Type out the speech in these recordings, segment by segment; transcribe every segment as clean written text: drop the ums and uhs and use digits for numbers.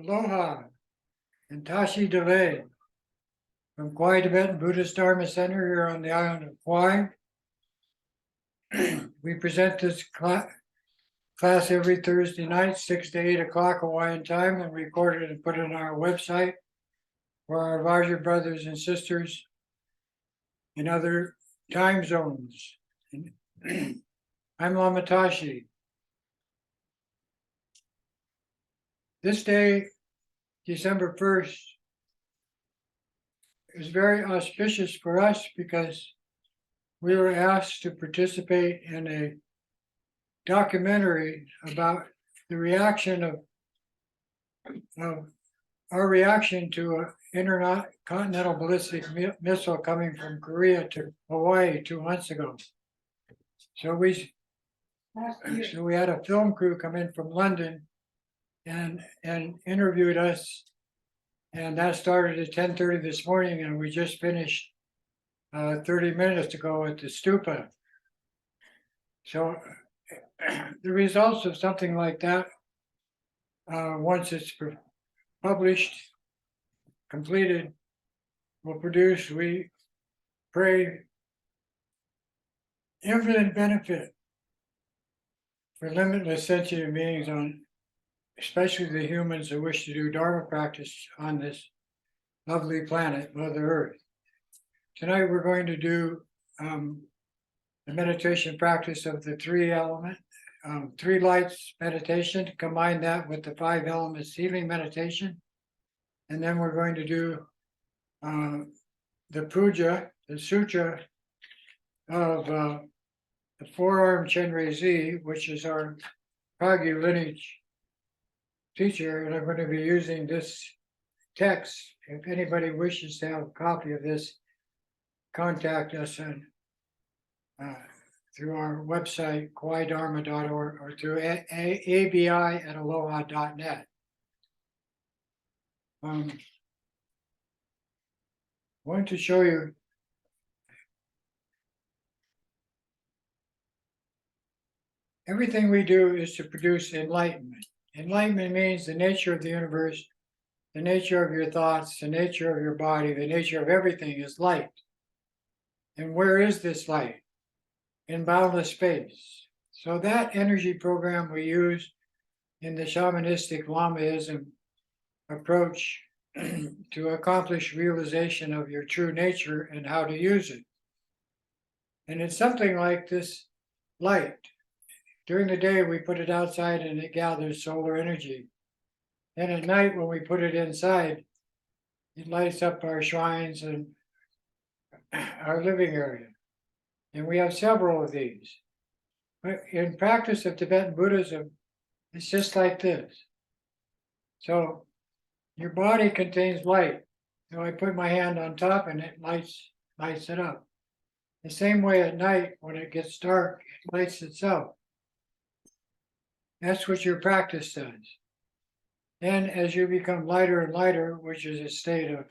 Aloha and Tashi Delay from Kauai Tibetan Buddhist Dharma Center here on the island of Kauai. We present this class every Thursday night, 6 to 8 o'clock Hawaiian time, and record it and put it on our website for our Vajra brothers and sisters in other time zones. I'm Lama Tashi. This day, December 1st, is very auspicious for us because we were asked to participate in a documentary about the reaction of our reaction to an intercontinental ballistic missile coming from Korea to Hawaii 2 months ago. So we had a film crew come in from London and interviewed us, and that started at 10:30 this morning, and we just finished 30 minutes ago at the stupa. So the results of something like that, once it's published, completed, will produce, we pray, infinite benefit for limitless sentient beings on, especially the humans who wish to do Dharma practice on this lovely planet, Mother Earth. Tonight we're going to do the meditation practice of the three lights meditation, combine that with the 5 elements healing meditation. And then we're going to do the puja, the sutra of the 4-armed Chenrezig, which is our Kagyu lineage teacher. And I'm going to be using this text. If anybody wishes to have a copy of this, contact us on through our website, kauaidharma.org, or through abi@aloha.net. I want to show you everything we do is to produce enlightenment. Enlightenment means the nature of the universe, the nature of your thoughts, the nature of your body, the nature of everything is light. And where is this light? In boundless space. So that energy program we use in the shamanistic Lamaism approach to accomplish realization of your true nature and how to use it. And it's something like this light. During the day, we put it outside and it gathers solar energy. And at night, when we put it inside, it lights up our shrines and our living area. And we have several of these. But in practice of Tibetan Buddhism, it's just like this. So your body contains light. So I put my hand on top and it lights it up. The same way at night, when it gets dark, it lights itself. That's what your practice does. Then as you become lighter and lighter, which is a state of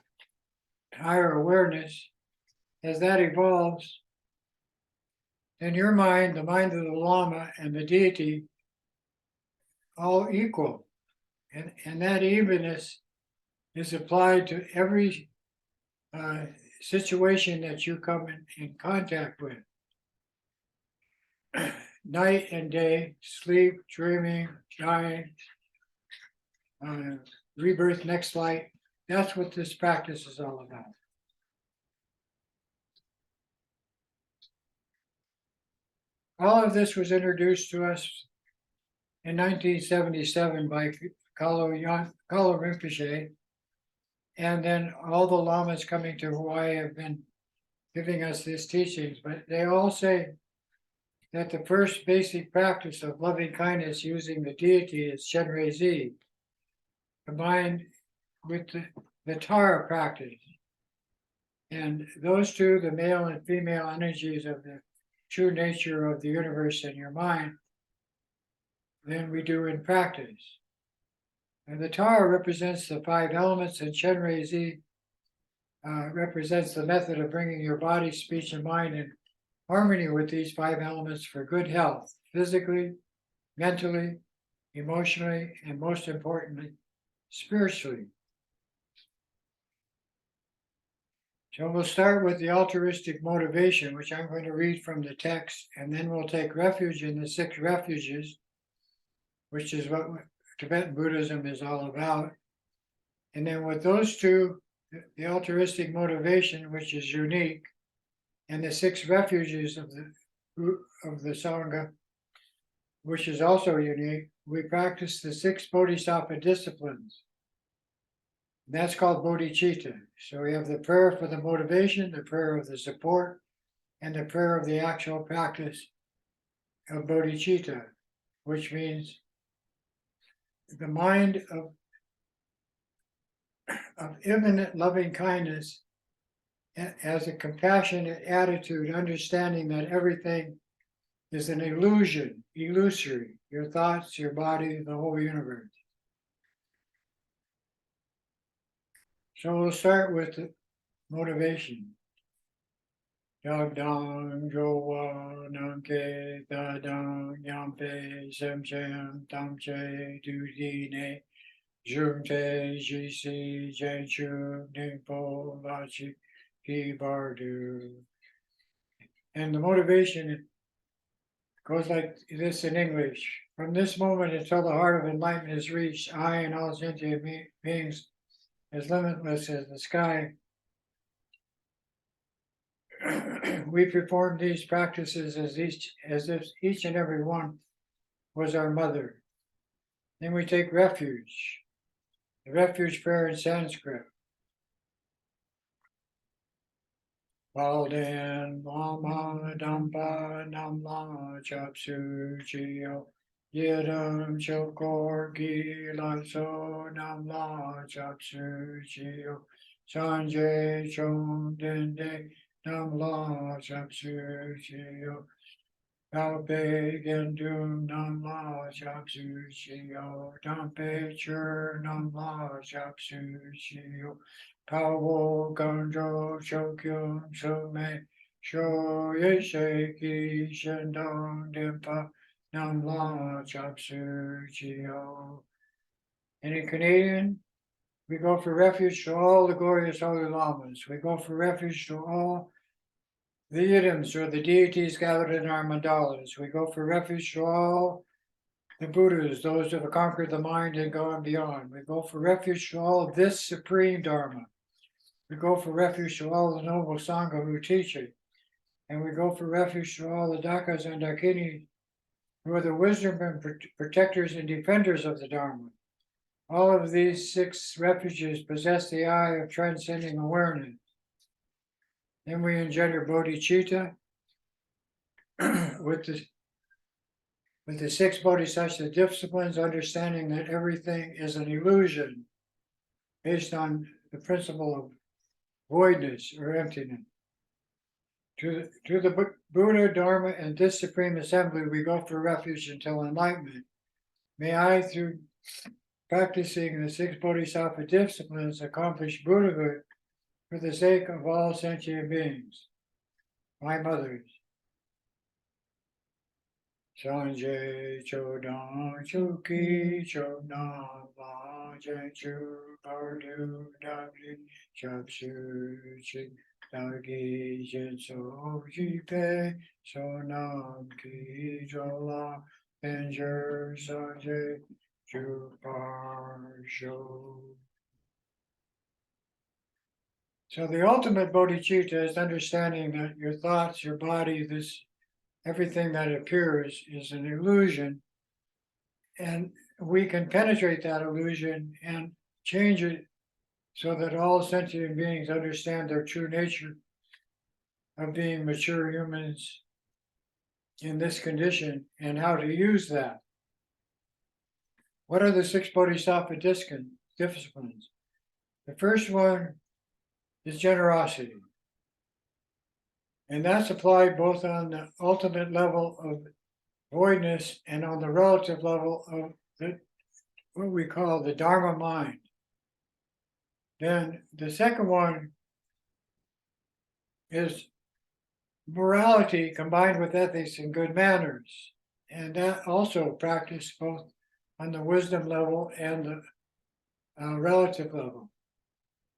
higher awareness, as that evolves, then your mind, the mind of the Lama and the deity, all equal. And that evenness is applied to every situation that you come in contact with. Night and day, sleep, dreaming, dying, rebirth, next life. That's what this practice is all about. All of this was introduced to us in 1977 by Kalo Rinpoche. And then all the lamas coming to Hawaii have been giving us these teachings. But they all say that the first basic practice of loving kindness using the deity is Chenrezig, combined with the Tara practice. And those two, the male and female energies of the true nature of the universe in your mind, then we do in practice. And the Tara represents the 5 elements, and Chenrezig represents the method of bringing your body, speech, and mind in harmony with these 5 elements for good health, physically, mentally, emotionally, and most importantly, spiritually. So we'll start with the altruistic motivation, which I'm going to read from the text, and then we'll take refuge in the 6 refuges, which is what Tibetan Buddhism is all about. And then with those two, the altruistic motivation, which is unique, and the 6 refuges of the Sangha, which is also unique, we practice the 6 bodhisattva disciplines. That's called bodhicitta. So we have the prayer for the motivation, the prayer of the support, and the prayer of the actual practice of bodhicitta, which means the mind of immanent loving kindness as a compassionate attitude, understanding that everything is an illusion, illusory, your thoughts, your body, the whole universe. So we'll start with the motivation. Dag dang jowa nanke da dang yampe sem chem tam che du di ne jung te ji si jen chu ning po la chi ki bar du. And the motivation goes like this in English. From this moment until the heart of enlightenment is reached, I and all sentient beings as limitless as the sky. We perform these practices as if each and every one was our mother. Then we take refuge. The refuge prayer in Sanskrit. Walden Mama Dampa Namla Chapsu Chio Yedam Chokor Gilaso Namla Chapsu Chio Sanjay Chong Dende Namla Chapsu Chio Alpe Gendum Namla Chapsu Chio Dampe Chur Namla Chapsu Chio Pao Ganjo Chokyum Sume Sho Yeshe Ki Shendong Dimpa Namla Chapsu Chio. And in Canadian, we go for refuge to all the glorious holy lamas. We go for refuge to all the idams or the deities gathered in our mandalas. We go for refuge to all the Buddhas, those who have conquered the mind and gone beyond. We go for refuge to all of this supreme Dharma. We go for refuge to all the noble Sangha who teach it. And we go for refuge to all the Dakas and Dakinis who are the wisdom and protectors and defenders of the Dharma. All of these 6 refuges possess the eye of transcending awareness. Then we engender bodhicitta with the 6 bodhisattva disciplines, understanding that everything is an illusion based on the principle of voidness or emptiness. To the Buddha, Dharma, and this Supreme Assembly, we go for refuge until enlightenment. May I, through practicing the 6 bodhisattva disciplines, accomplish Buddhahood for the sake of all sentient beings. My mothers. Sanjay Chodang Chuki Chodang La Jen Chu Bardu Dagi Chapsu Chi Dagi Jen So Ji Pe Sonam Ki Jola Benjer Sanjay Chu Par Sho. So the ultimate bodhicitta is understanding that your thoughts, your body, everything that appears is an illusion, and we can penetrate that illusion and change it so that all sentient beings understand their true nature of being mature humans in this condition and how to use that. What are the 6 bodhisattva disciplines? The first one is generosity. And that's applied both on the ultimate level of voidness and on the relative level of what we call the Dharma mind. Then the second one is morality combined with ethics and good manners. And that also practiced both on the wisdom level and relative level.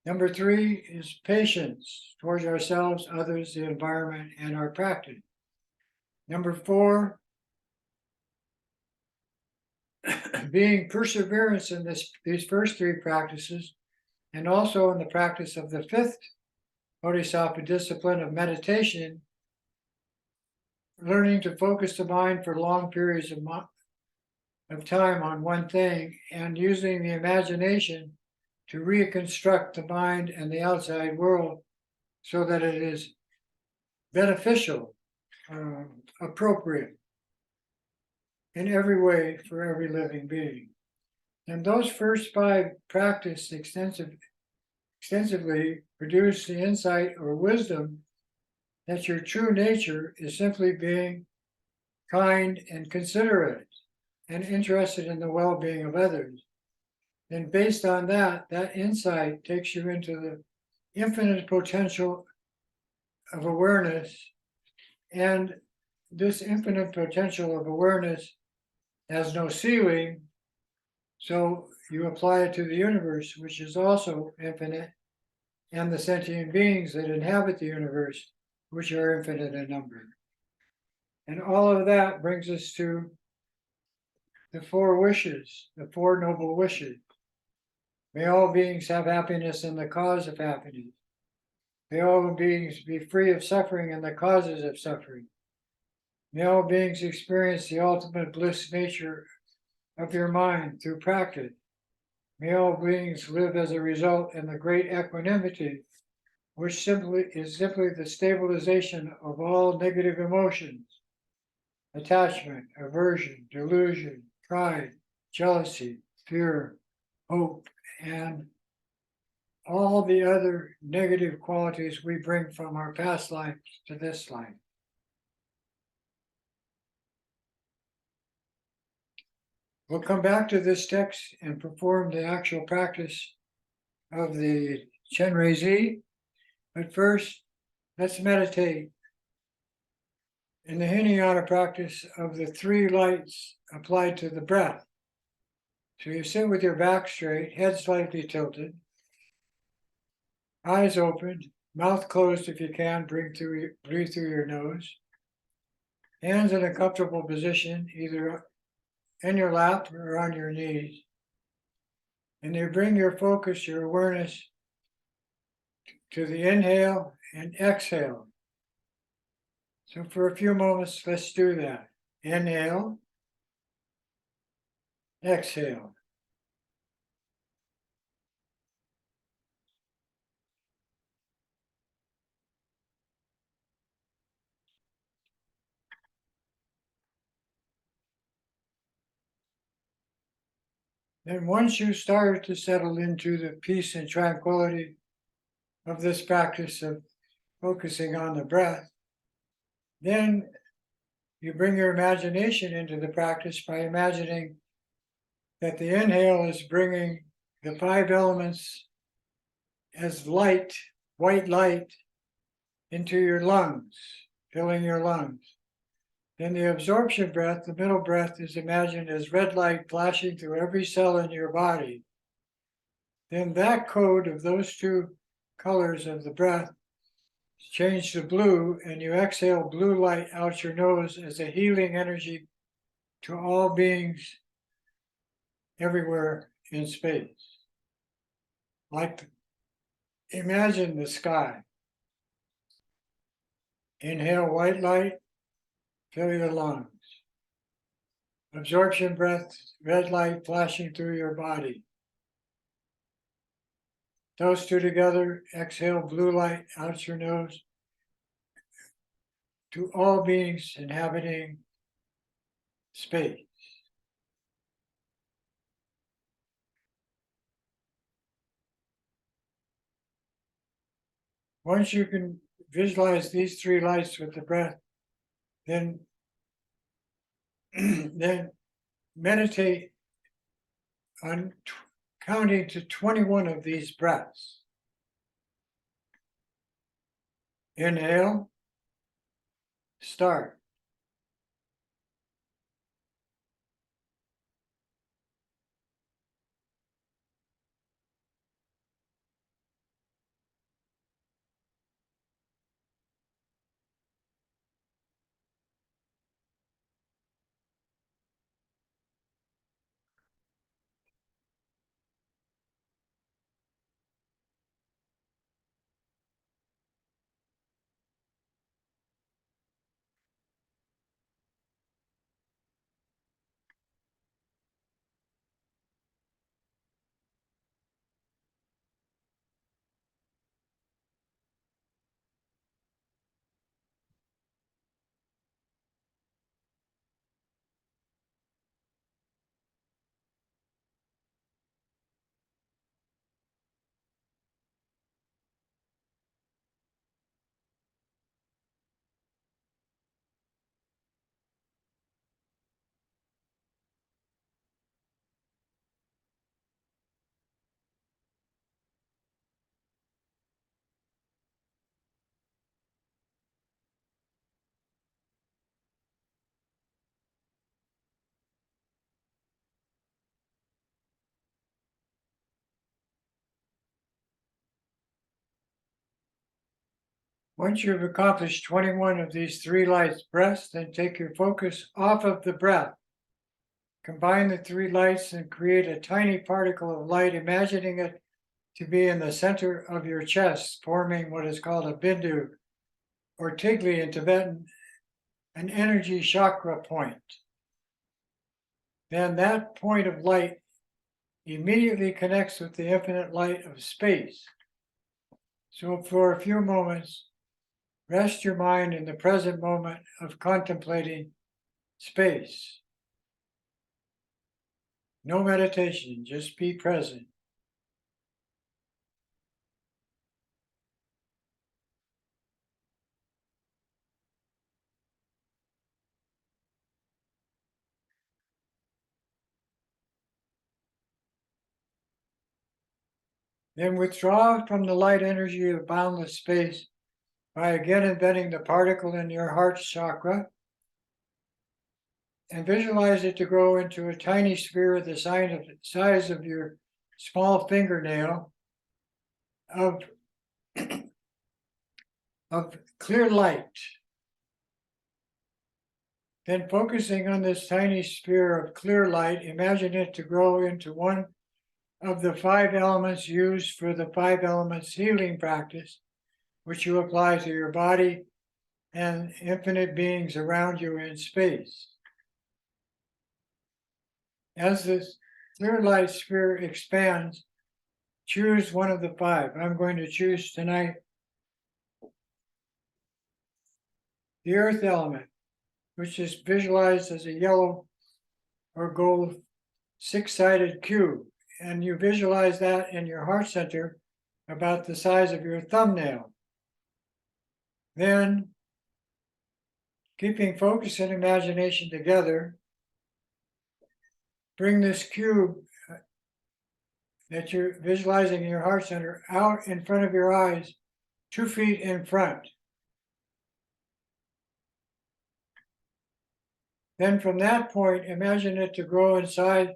Number 3 is patience towards ourselves, others, the environment, and our practice. Number 4, being perseverance in these first 3 practices, and also in the practice of the 5th Bodhisattva discipline of meditation, learning to focus the mind for long periods of time on one thing, and using the imagination to reconstruct the mind and the outside world so that it is beneficial, appropriate in every way for every living being. And those first 5 practiced extensively produce the insight or wisdom that your true nature is simply being kind and considerate and interested in the well-being of others. And based on that insight takes you into the infinite potential of awareness. And this infinite potential of awareness has no ceiling, so you apply it to the universe, which is also infinite, and the sentient beings that inhabit the universe, which are infinite in number. And all of that brings us to the 4 wishes, the 4 noble wishes. May all beings have happiness and the cause of happiness. May all beings be free of suffering and the causes of suffering. May all beings experience the ultimate bliss nature of your mind through practice. May all beings live as a result in the great equanimity, which is simply the stabilization of all negative emotions, attachment, aversion, delusion, pride, jealousy, fear, hope, and all the other negative qualities we bring from our past lives to this life. We'll come back to this text and perform the actual practice of the Chenrezig, but first, let's meditate in the Hinayana practice of the 3 lights applied to the breath. So you sit with your back straight, head slightly tilted, eyes open, mouth closed if you can, breathe through your nose, hands in a comfortable position, either in your lap or on your knees. And you bring your focus, your awareness to the inhale and exhale. So for a few moments, let's do that. Inhale, exhale. Then once you start to settle into the peace and tranquility of this practice of focusing on the breath, then you bring your imagination into the practice by imagining that the inhale is bringing the 5 elements as light, white light, into your lungs, filling your lungs. Then the absorption breath, the middle breath, is imagined as red light flashing through every cell in your body. Then that code of those 2 colors of the breath change to blue, and you exhale blue light out your nose as a healing energy to all beings everywhere in space. Imagine the sky. Inhale white light, fill your lungs. Absorption breath, red light flashing through your body. Those 2 together, exhale blue light out your nose to all beings inhabiting space. Once you can visualize these 3 lights with the breath, then meditate on counting to 21 of these breaths. Inhale, start. Once you've accomplished 21 of these 3 lights breaths, then take your focus off of the breath. Combine the 3 lights and create a tiny particle of light, imagining it to be in the center of your chest, forming what is called a bindu, or tigli in Tibetan, an energy chakra point. Then that point of light immediately connects with the infinite light of space. So for a few moments, rest your mind in the present moment of contemplating space. No meditation, just be present. Then withdraw from the light energy of boundless space by again embedding the particle in your heart chakra and visualize it to grow into a tiny sphere the size of your small fingernail of, of clear light. Then focusing on this tiny sphere of clear light, imagine it to grow into one of the 5 elements used for the 5 elements healing practice, which you apply to your body and infinite beings around you in space. As this clear light sphere expands, choose one of the 5. I'm going to choose tonight the earth element, which is visualized as a yellow or gold 6-sided cube. And you visualize that in your heart center about the size of your thumbnail. Then, keeping focus and imagination together, bring this cube that you're visualizing in your heart center out in front of your eyes, 2 feet in front. Then from that point, imagine it to grow inside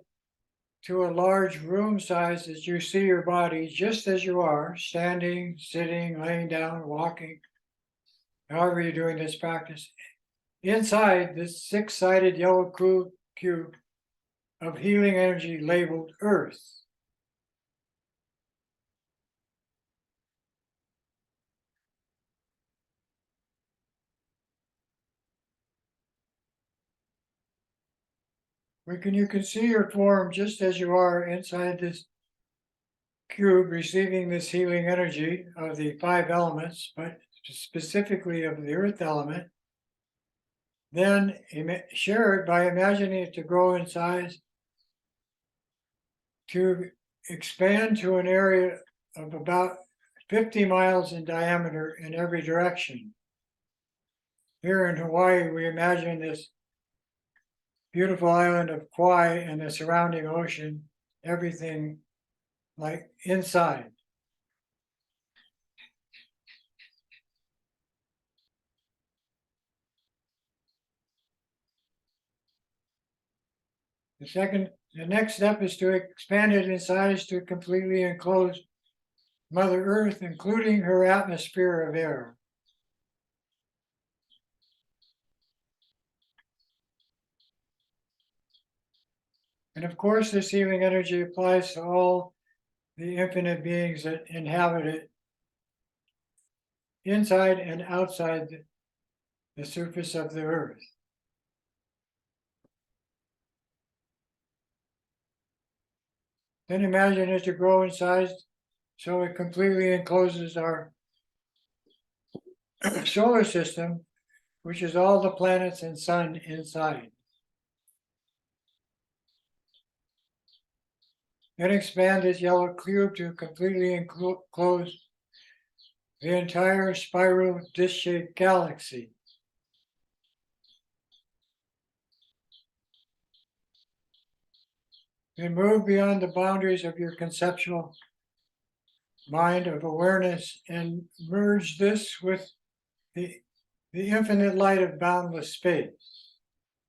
to a large room size as you see your body just as you are, standing, sitting, laying down, walking, however you're doing this practice. Inside this 6-sided yellow cube of healing energy labeled Earth. You can see your form just as you are inside this cube, receiving this healing energy of the 5 elements, but specifically of the earth element. Then share it by imagining it to grow in size, to expand to an area of about 50 miles in diameter in every direction. Here in Hawaii, we imagine this beautiful island of Kauai and the surrounding ocean, everything like inside. The next step is to expand it in size to completely enclose Mother Earth, including her atmosphere of air. And of course, this healing energy applies to all the infinite beings that inhabit it, inside and outside the surface of the earth. Then imagine it to grow in size so it completely encloses our solar system, which is all the planets and sun inside. Then expand this yellow cube to completely enclose the entire spiral disc-shaped galaxy. Then move beyond the boundaries of your conceptual mind of awareness and merge this with the infinite light of boundless space.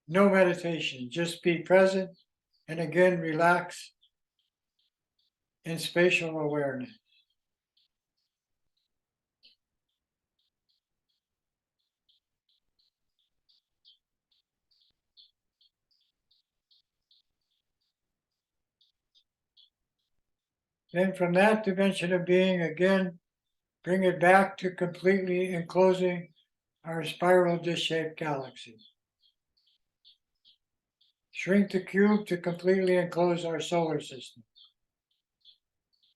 No meditation, just be present and again relax in spatial awareness. Then from that dimension of being, again, bring it back to completely enclosing our spiral dish-shaped galaxy. Shrink the cube to completely enclose our solar system.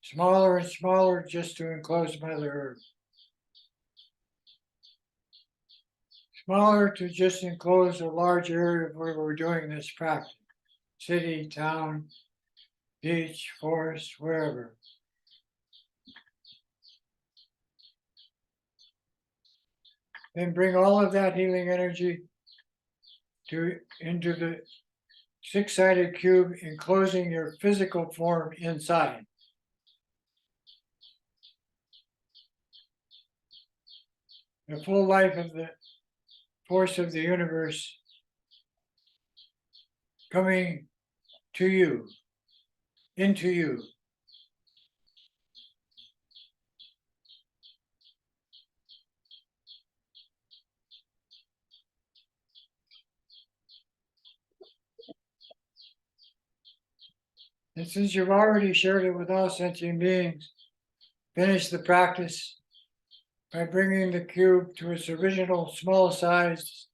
Smaller and smaller just to enclose Mother Earth. Smaller to just enclose a large area where we're doing this practice. City, town, beach, forest, wherever. Then bring all of that healing energy into the six-sided cube, enclosing your physical form inside. The full life of the force of the universe coming to you, into you. And since you've already shared it with all sentient beings, finish the practice by bringing the cube to its original small size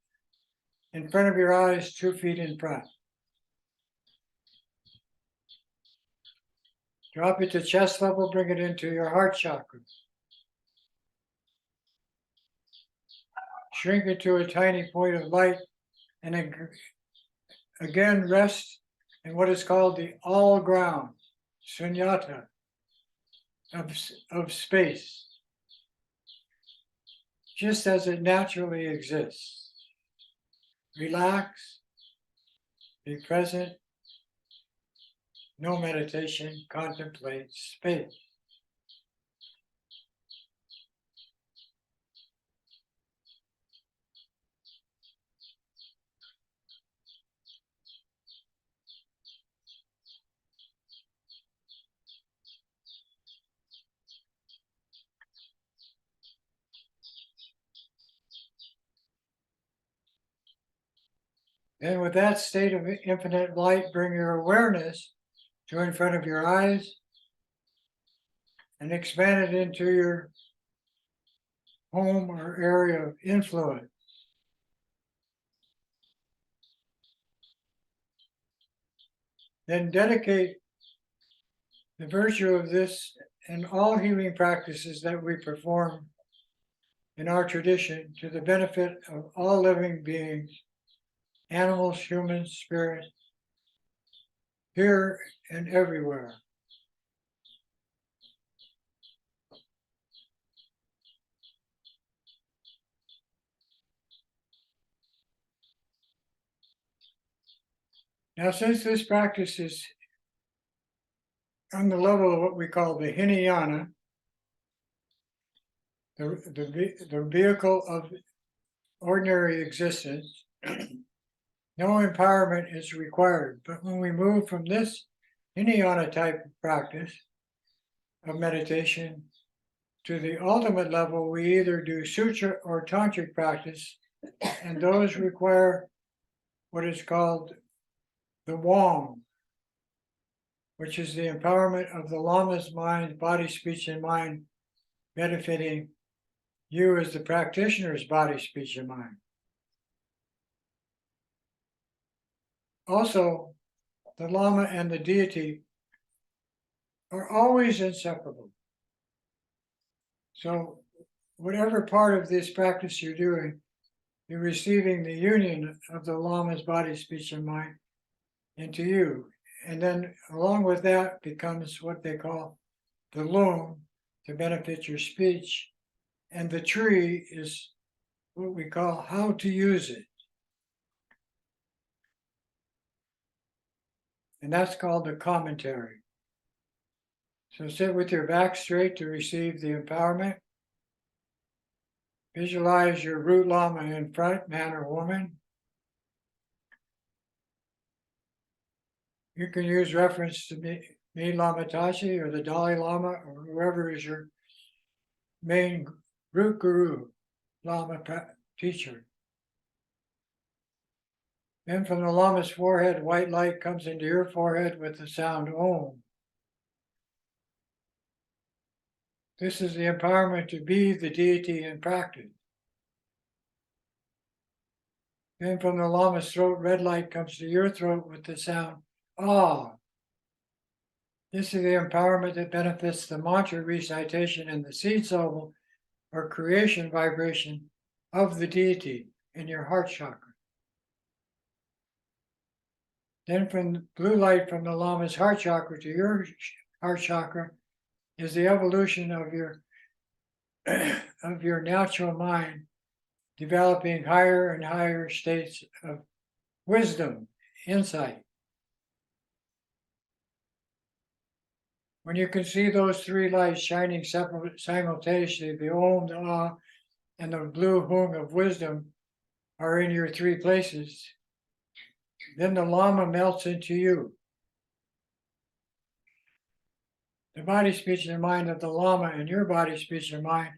in front of your eyes, 2 feet in front. Drop it to chest level, bring it into your heart chakra. Shrink it to a tiny point of light, and again rest in what is called the all ground, sunyata, of space, just as it naturally exists. Relax, be present, no meditation, contemplate space. Then with that state of infinite light, bring your awareness to in front of your eyes and expand it into your home or area of influence. Then dedicate the virtue of this and all healing practices that we perform in our tradition to the benefit of all living beings, animals, humans, spirits, here and everywhere. Now, since this practice is on the level of what we call the Hinayana, the vehicle of ordinary existence, no empowerment is required. But when we move from this Hinayana type of practice of meditation to the ultimate level, we either do sutra or tantric practice, and those require what is called the Wong, which is the empowerment of the Lama's mind, body, speech, and mind, benefiting you as the practitioner's body, speech, and mind. Also, the Lama and the deity are always inseparable. So whatever part of this practice you're doing, you're receiving the union of the Lama's body, speech, and mind into you. And then along with that becomes what they call the loom to benefit your speech. And the tree is what we call how to use it. And that's called the commentary. So sit with your back straight to receive the empowerment. Visualize your root Lama in front, man or woman. You can use reference to me Lama Tashi or the Dalai Lama or whoever is your main root guru, Lama teacher. Then from the Lama's forehead, white light comes into your forehead with the sound Om. This is the empowerment to be the deity in practice. Then from the Lama's throat, red light comes to your throat with the sound, ah. This is the empowerment that benefits the mantra recitation and the seed syllable or creation vibration of the deity in your heart chakra. Then from the blue light from the Lama's heart chakra to your heart chakra is the evolution of your of your natural mind, developing higher and higher states of wisdom, insight. When you can see those three lights shining simultaneously, the Om, the Ah, and the blue Hung of wisdom are in your three places, then the Lama melts into you. The body, speech, and mind of the Lama and your body, speech, and mind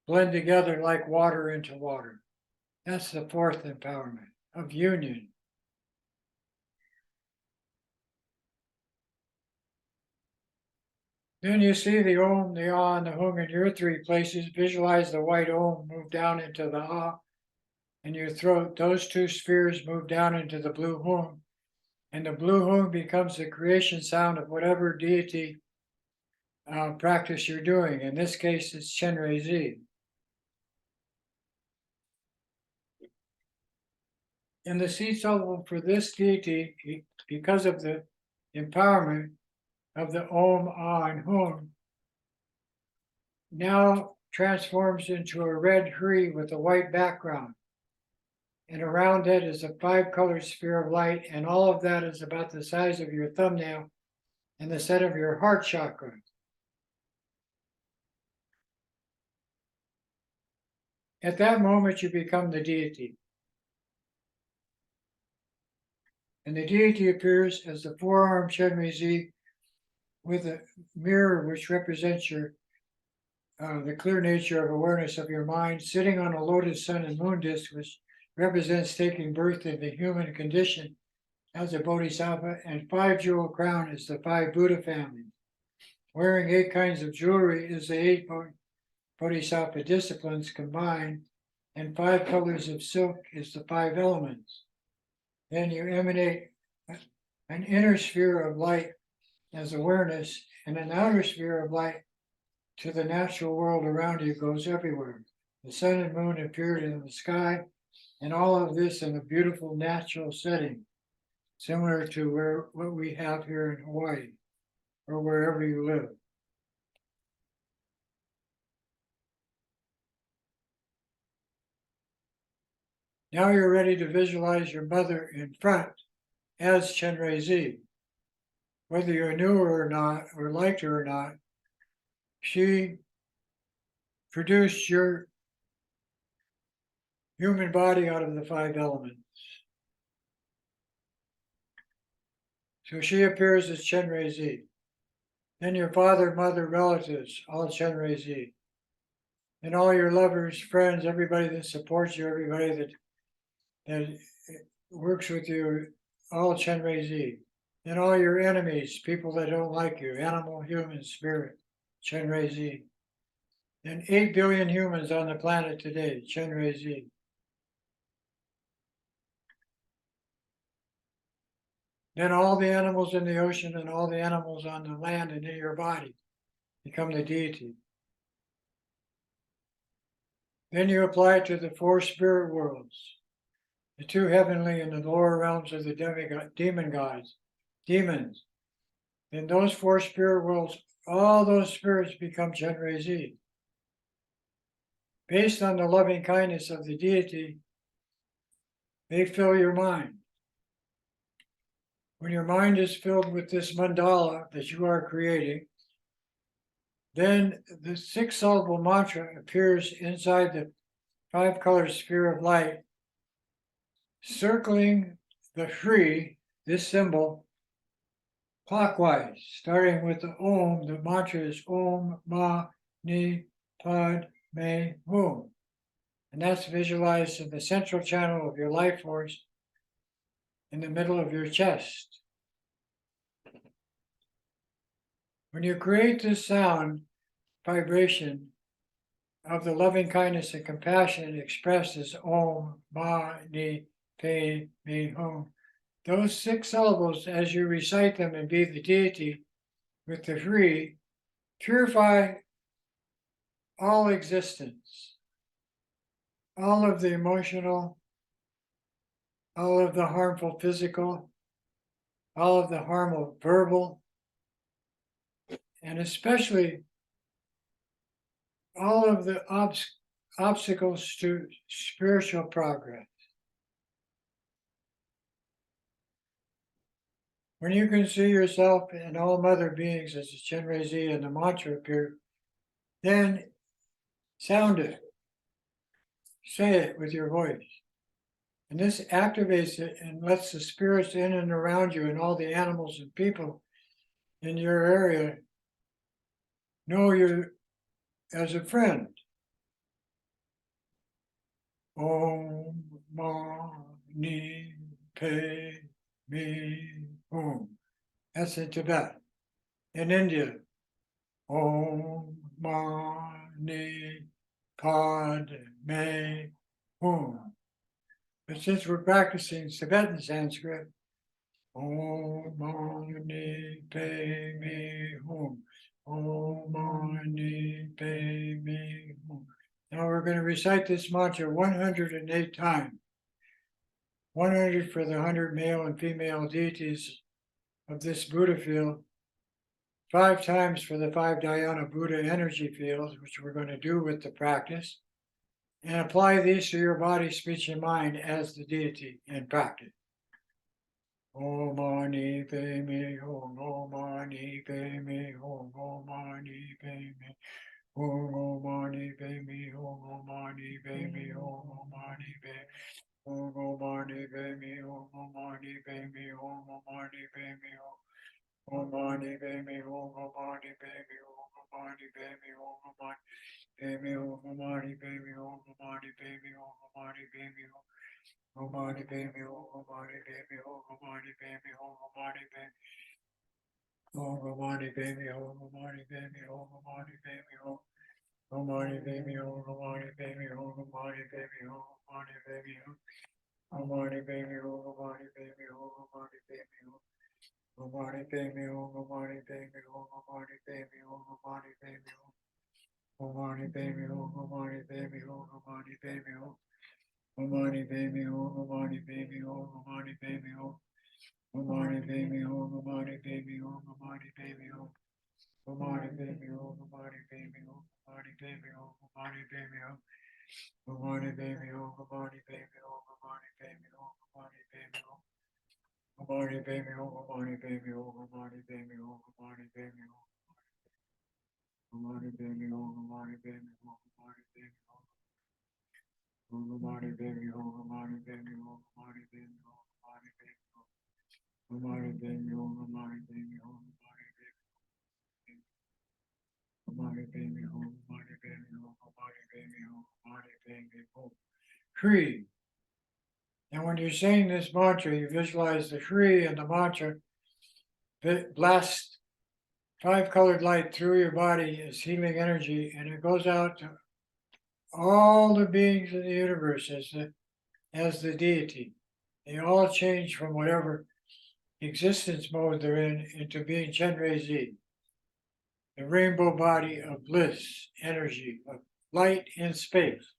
blend together like water into water. That's the fourth empowerment of union. Then you see the Om, the Ah, and the Hung in your three places. Visualize the white Om move down into the Ah in your throat. Those two spheres move down into the blue Hung, and the blue Hung becomes the creation sound of whatever deity practice you're doing. In this case, it's Chenrezig. And the seed syllable for this deity, because of the empowerment of the Om, Ah, and Hum, now transforms into a red Hri with a white background. And around it is a 5-colored sphere of light, and all of that is about the size of your thumbnail and the set of your heart chakra. At that moment, you become the deity. And the deity appears as the four-armed Chenrezig with a mirror which represents your the clear nature of awareness of your mind, sitting on a lotus sun and moon disk, which represents taking birth in the human condition as a bodhisattva, and 5-jewel crown is the 5 Buddha families. Wearing 8 kinds of jewelry is the 8 bodhisattva disciplines combined, and 5 colors of silk is the 5 elements. Then you emanate an inner sphere of light as awareness, and an outer sphere of light to the natural world around you goes everywhere. The sun and moon appeared in the sky, and all of this in a beautiful natural setting, similar to what we have here in Hawaii or wherever you live. Now you're ready to visualize your mother in front as Chenrezig. Whether you knew her or not, or liked her or not, she produced your human body out of the 5 elements. So she appears as Chenrezig. Then your father, mother, relatives, all Chenrezig. And all your lovers, friends, everybody that supports you, everybody that works with you, all Chenrezig. And all your enemies, people that don't like you, animal, human, spirit, Chenrezig. And 8 billion humans on the planet today, Chenrezig. Then all the animals in the ocean and all the animals on the land and in your body become the deity. Then you apply it to the 4 spirit worlds, the 2 heavenly and the lower realms of the demons. In those 4 spirit worlds, all those spirits become Chenrezig. Based on the loving kindness of the deity, they fill your mind. When your mind is filled with this mandala that you are creating, then the 6-syllable mantra appears inside the 5-color sphere of light, circling the Hri, this symbol, clockwise, starting with the Om. The mantra is Om Ma Ni Pad Me Hum. And that's visualized in the central channel of your life force in the middle of your chest. When you create this sound, vibration of the loving kindness and compassion expressed as Om Mani Padme Hum. Those 6 syllables, as you recite them and be the deity with the free, purify all existence, all of the emotional, all of the harmful physical, all of the harmful verbal, and especially all of the obstacles to spiritual progress. When you can see yourself and all mother beings as the Chenrezig and the mantra appear, then sound it. Say it with your voice. And this activates it and lets the spirits in and around you and all the animals and people in your area know you as a friend. Om Mani Padme Hum. That's in Tibet. In India, Om Mani Padme Hum. But since we're practicing Tibetan Sanskrit, Om Mani Padme Hum. Om Mani Padme Hum. Now we're going to recite this mantra 108 times. 100 for the 100 male and female deities of this Buddha field, 5 times for the 5 dhyana Buddha energy fields, which we're going to do with the practice, and apply these to your body, speech, and mind as the deity in practice. Om Mani Padme Hum, Om Mani Padme Hum, Om Mani Padme Hum, Om Mani Padme Hum, Om Mani Padme Hum, Om Mani Padme Om Mani Padme Hum, Om Mani Padme Hum, Om Mani Padme Hum. Om Mani Padme Hum, Om Mani Padme Hum, Om Mani Padme Hum, Om Mani Padme Hum, Om Mani Padme Hum, Om Mani Padme Hum, Om Mani Padme Hum, Om Mani Padme Hum, Om Mani Padme Hum, Om Mani Padme Hum, Om Mani Padme Hum, Om Mani Padme Hum, Om Mani Padme Hum, Om Mani Padme Hum, Om Mani Padme Hum, Om Mani Padme Hum, Om Mani Padme Hum. Om Mani Padme Hum, Om Mani Padme Hum, Om Mani Padme Hum. Om Mani Padme Hum, Om Mani Padme Hum, Om Mani Padme Hum, Om Mani Padme Hum. Om Mani Padme Hum, Om Mani Padme Hum, Om Mani Padme Hum. Om Mani Padme Hum, Om Mani Padme Hum, Om Mani Padme Hum. Om Mani Padme Hum, Om Mani Padme Hum, Om Mani Padme Hum. Om Mani Padme Hum, Om Mani Padme Hum, Om Mani Padme Hum, Om Mani Padme Hum. Om Mani Padme Hum, Om Mani Padme Hum, Om Mani Padme Hum, Om Mani Padme Hum. Om Mani Padme Hum, Om Mani Padme Hum, Om Mani Padme Hum, Om Mani Padme Hum. Om Mani Padme Hum, Om Mani Padme Hum, Om Mani Padme Hum. Om Mani Padme Hum, Om Mani Padme Hum, Om Mani Padme Hum, Om Mani Padme Hum. Om Mani Padme Hum, Om Mani Padme Hum, Om Mani Padme Hum. Om Mani Padme Hum, Om Mani Padme Hum, Om Mani Padme Hum, Om Mani Padme Hum. Tree. And when you're saying this mantra, you visualize the tree and the mantra blast 5-colored light through your body as healing energy, and it goes out to all the beings in the universe as the deity. They all change from whatever existence mode they're in into being Chenrezig, the rainbow body of bliss, energy, of light in space.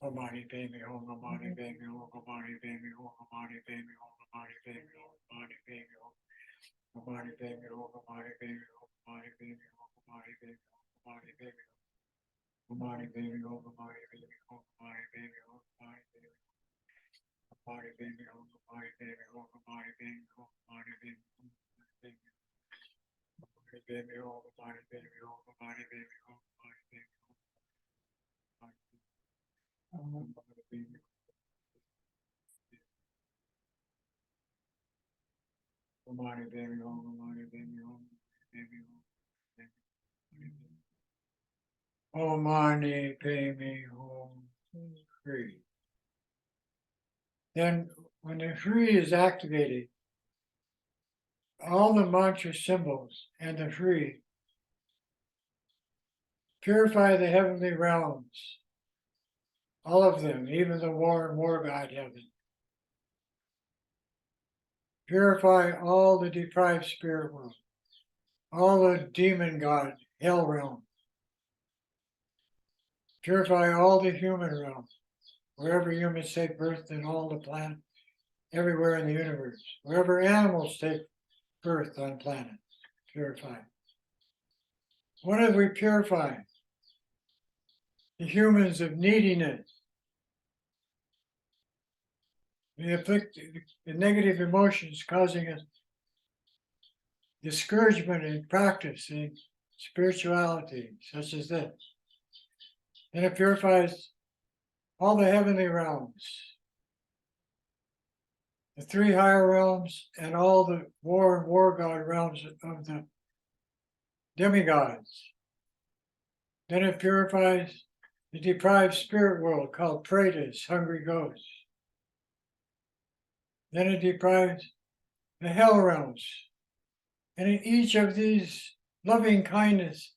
Om Mani Padme Hum, Om Mani Padme Hum, Om Mani Padme Hum, Om Mani Padme Hum, Om Mani Padme Hum, Om Mani Padme Hum. Om Mani Padme Hum, Om Mani Padme Hum, Om Mani Padme Hum, Om Mani Padme Hum, Om Mani Padme Hum. Om Mani Padme Hum, Om Mani Padme Hum, Om Mani Padme Hum, Om Mani Padme Hum. Om Mani Padme Hum, Om Mani Padme Hum, Om Mani Padme Hum, Om Mani Padme Hum, Om Mani Padme Hum. Om Mani Padme Hum, Om Mani Padme Hum, Om Mani Padme Hum, Om Mani Padme Hum. Om Mani Padme Hum, Om Mani Padme Hum, Om Mani Padme Hum. Free. Then, when the free is activated, all the mantra symbols and the free Purify the heavenly realms, all of them, even the war and war god heaven. Purify all the deprived spirit world, all the demon god hell realm. Purify all the human realm, wherever humans take birth in all the planet, everywhere in the universe, wherever animals take birth on planet, purify. What have we purified? The humans of neediness, the negative emotions causing us discouragement in practice in spirituality, such as this. And it purifies all the heavenly realms, the three higher realms, and all the war and war god realms of the demigods. Then it purifies the deprived spirit world called Pretas, hungry ghosts. Then it deprives the hell realms. And in each of these, loving kindness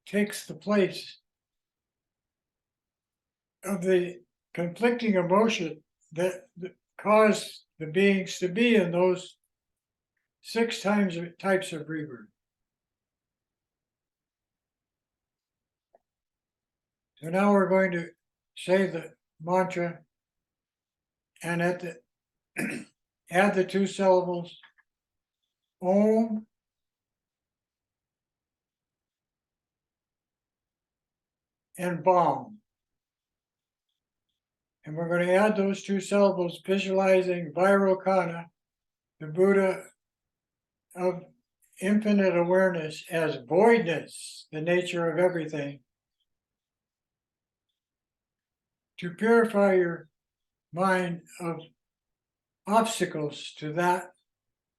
takes the place of the conflicting emotion that caused the beings to be in those 6 types of rebirth. So now we're going to say the mantra and at the add the 2 syllables Om and Bam. And we're going to add those 2 syllables, visualizing Vairocana, the Buddha of infinite awareness, as voidness, the nature of everything, to purify your mind of obstacles to that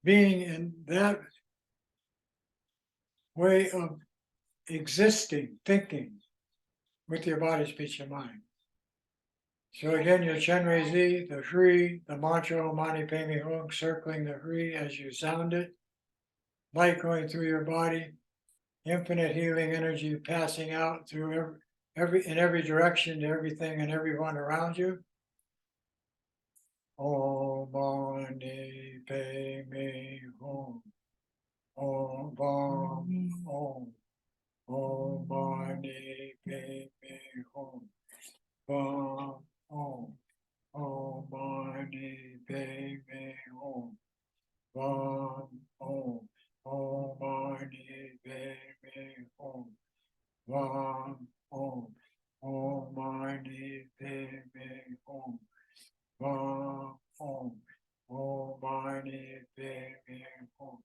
being in that way of existing, thinking with your body, speech, and mind. So again, your Chenrezig, the Hri, the mantra Om Mani Padme Hum, circling the Hri as you sound it, light going through your body, infinite healing energy passing out through in every direction to everything and everyone around you. Om Mani Padme Hum. Om Bam Om. Om Mani Padme Hum. Bam Om. Om Mani Padme Hum. Bam Om. Om Mani Padme Hum. Bam Om. Om Mani Padme Hum. Bam Om. Om Mani Padme Hum.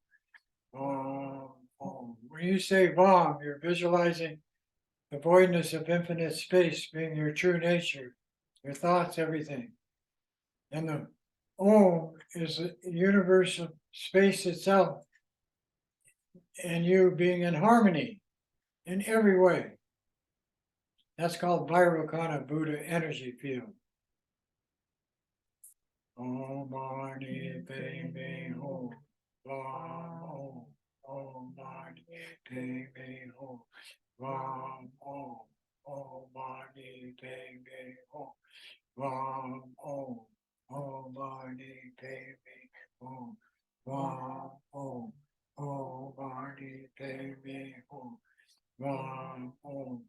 Bam Om. When you say Bam, you're visualizing the voidness of infinite space being your true nature, your thoughts, everything. And the Om is the universe of space itself, and you being in harmony in every way. That's called Vairocana Buddha energy field. Om Mani Padme Hum. Bam Om. Om Mani Padme Hum. Bam Om. Om Mani Padme Hum. Bam Om. Om Mani Padme Hum. Bam Om. Om Mani Padme Hum. Bam Om.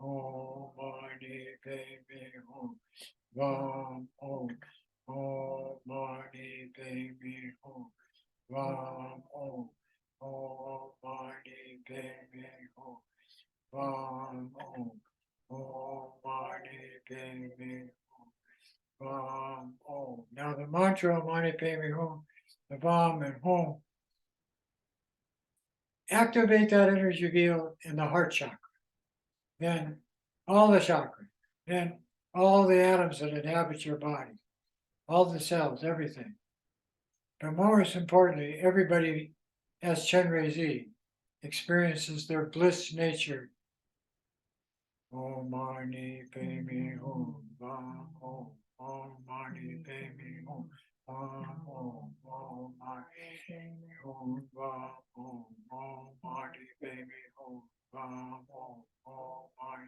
Om Mani Padme Hum. Bam Om. Om Mani Padme Hum. Bam Om. Om Mani Padme Hum. Bam Om. Om Mani Padme Hum. Bam Om. Now the mantra Om Mani Padme Hum, the Bam and Hum, activate that energy field in the heart chakra. Then all the chakras, then all the atoms that inhabit your body, all the cells, everything. But most importantly, everybody as Chenrezig experiences their bliss nature. Om Mani Padme Hum. Bam Om. Om Mani Padme Hum. Bam Om. Om Mani Padme Hum. Bam Om. Om Mani Padme Hum. Bam Om. Om Mani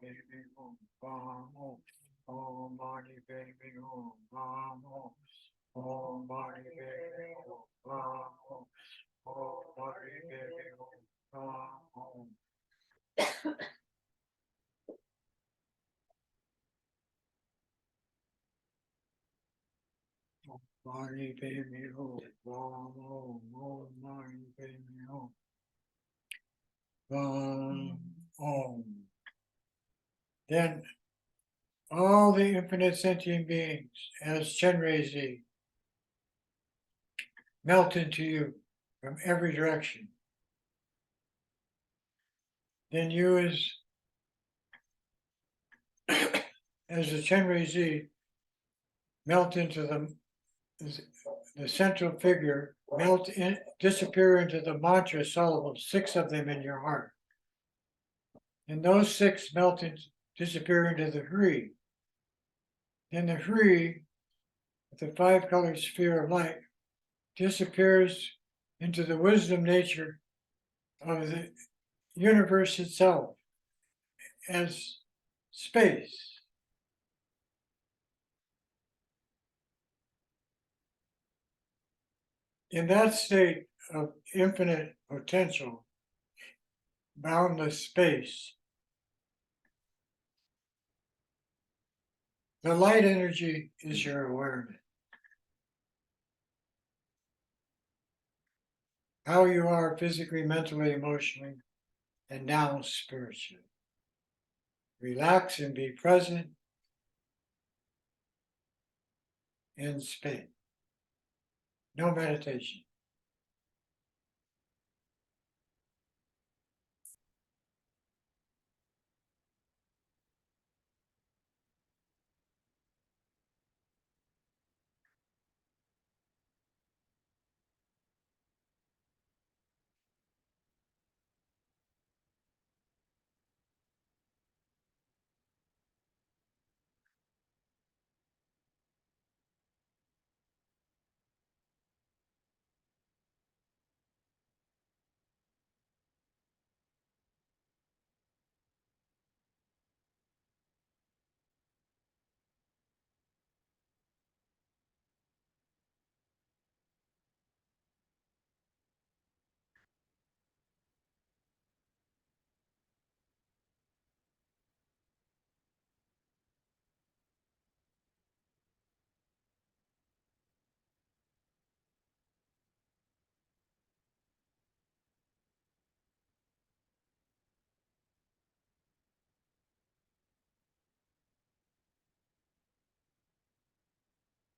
baby home, mom home. Oh, money, baby home, mom home. Oh, money, baby home, mom home. Oh, money, baby home, mom home. Money, baby home, mom home. Oh, money, baby home, mom home. Then all the infinite sentient beings, as Chenrezig, melt into you from every direction. Then you, as the Chenrezig, melt into the central figure, melt in, disappear into the mantra syllables, 6 of them in your heart. And those 6 melt and disappear into the Hree. Then the Hree, the 5-colored sphere of light, disappears into the wisdom nature of the universe itself as space. In that state of infinite potential, boundless space, the light energy is your awareness. How you are physically, mentally, emotionally, and now spiritually. Relax and be present in space. No meditation.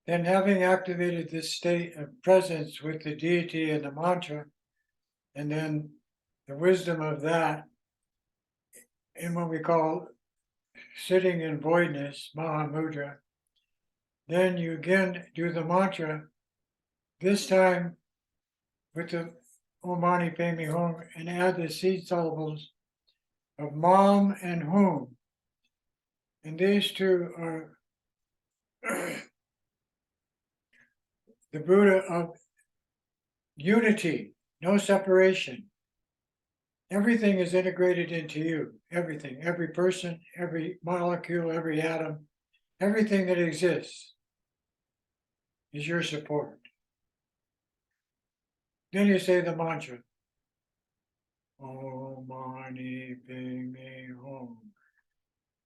Then, having activated this state of presence with the deity and the mantra, and then the wisdom of that in what we call sitting in voidness, Mahamudra, then you again do the mantra, this time with the Om Mani Padme Hum, and add the seed syllables of Mom and Hum. And these two are the Buddha of unity, no separation. Everything is integrated into you. Everything, every person, every molecule, every atom, everything that exists is your support. Then you say the mantra, Om Mani Padme Hum,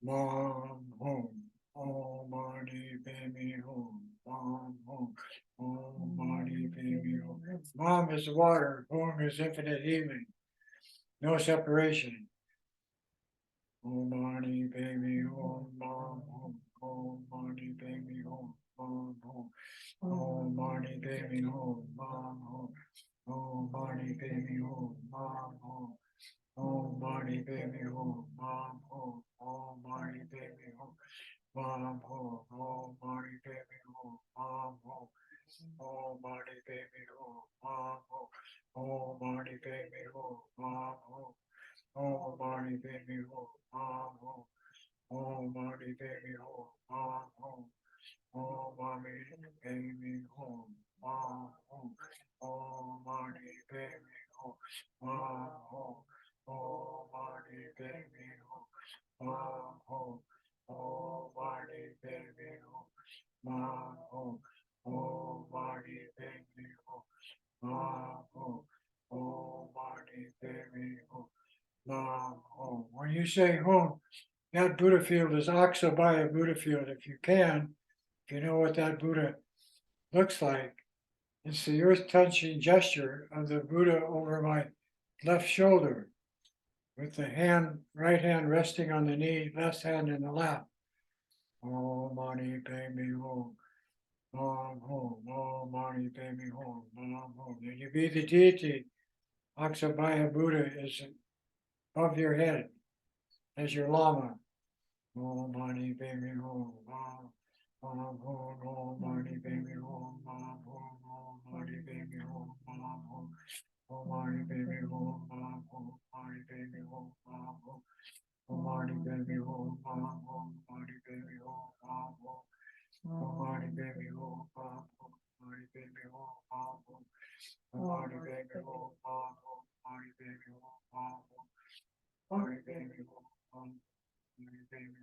Mom Hum, Om Mani Padme Hum, Mom Hum, Om Mani Padme Hum. Mom is water, Hum is infinite healing, no separation. Om Mani Padme Hum, Mom Hum, Om Mani Padme Hum, Mom Hum, Om Mani Padme Hum, Mom Hum, Om Mani Padme Hum, Mom Hum, Om Mani Padme Hum, Mom Hum, Om Mani Padme Hum, Mom Hum, Om Mani Padme Hum, Mom Hum, Om Mani Padme Hum, Mom Hum, Om Mani Padme Hum, Mom Hum, Om Mani Padme Hum, Mom Hum, Om Mani Padme Hum, Mom Hum, Om Mani Padme Hum, Mom Hum, Om Mani Padme Hum, Mom Hum, Om Mani Padme Hum, Ho, Om Mani Padme Hum, Ma Hum, Om Mani Padme Hum, Ma Hum, Om Mani Padme Hum, Ma Hum. When you say Hum, that Buddha field is Aksabaya Buddha field. If you know what that Buddha looks like, it's the earth touching gesture of the Buddha over my left shoulder, with the right hand resting on the knee, left hand in the lap. Om Mani Padme Hum, Om Hum, Om Mani Padme Hum, Om Hum. And you be the deity. Aksabaya Buddha is above your head as your Lama. Om Mani Padme Hum, Om Hum, Om Mani Padme Hum, Om Hum, Om Mani Padme Hum, Om Hum. Om Mani Padme Hum, Om Hum, Mani Padme Hum, Om Hum. Om Mani Padme Hum, Om Hum, Mani Padme Hum, Om Hum. Om Mani Padme Hum, Om Hum, Mani Padme Hum, Om Hum. Om Mani Padme Hum, Om Hum, Mani Padme Hum, Om Hum. Mani Padme Hum, Om Mani Padme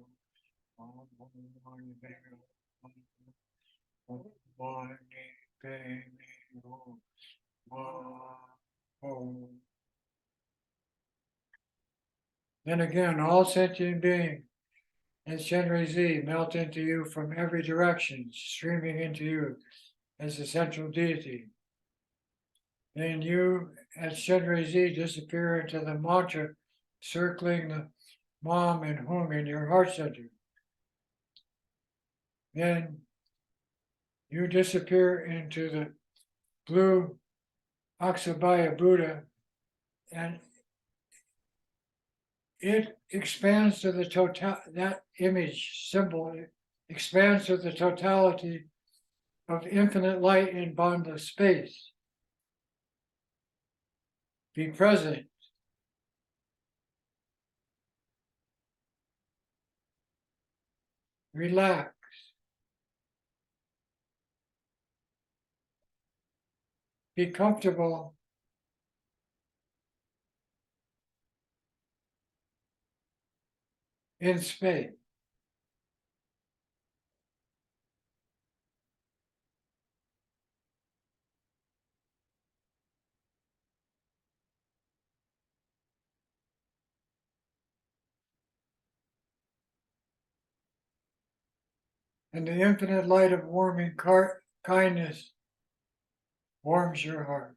Hum, Om Hum, Mani Padme Hum, Om Mani Padme Hum, Om. Then again, all sentient beings and Chenrezig melt into you from every direction, streaming into you as the central deity. Then you, as Chenrezig, disappear into the mantra circling the Mam and Hum in your heart center. Then you disappear into the blue Aksabaya Buddha, and it expands to the total, that image symbol expands to the totality of infinite light in boundless space. Be present. Relax. Be comfortable. In space. And the infinite light of warming kindness warms your heart.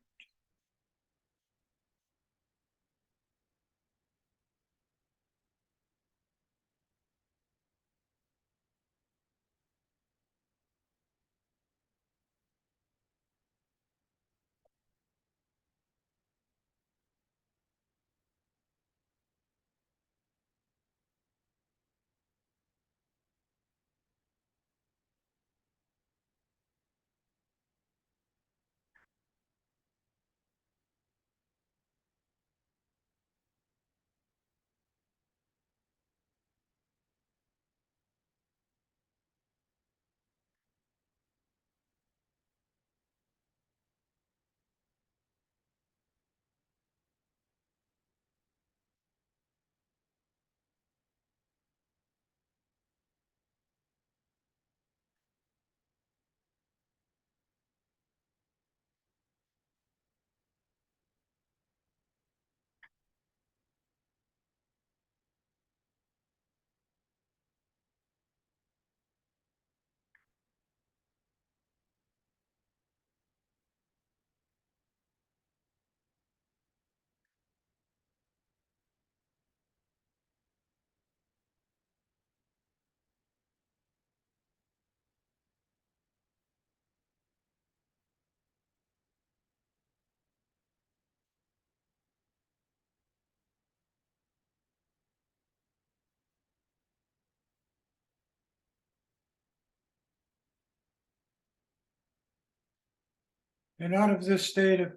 And out of this state of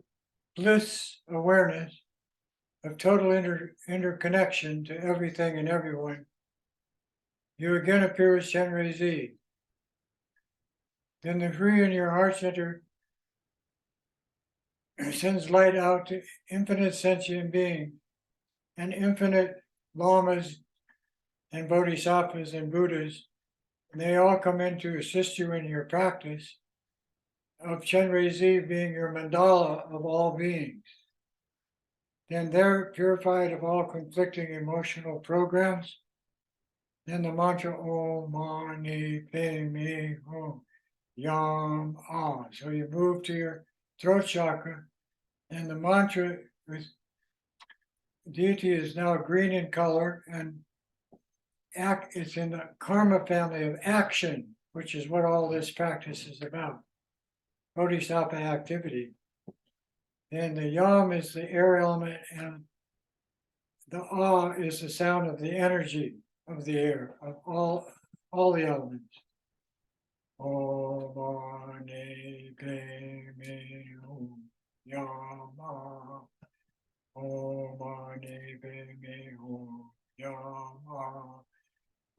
bliss awareness, of total interconnection to everything and everyone, you again appear as Chenrezig. Then the tree in your heart center sends light out to infinite sentient beings and infinite lamas and bodhisattvas and Buddhas, and they all come in to assist you in your practice of Chenrezig being your mandala of all beings. Then they're purified of all conflicting emotional programs. Then the mantra Om Mani Padme Hum Yam Ah. So you move to your throat chakra, and the mantra with deity is now green in color, and it's in the karma family of action, which is what all this practice is about. Bodhisattva activity. And the yam is the air element, and the ah is the sound of the energy of the air, of all the elements. Om Mani Padme Hum Yama. Om Mani Padme Hum Yama.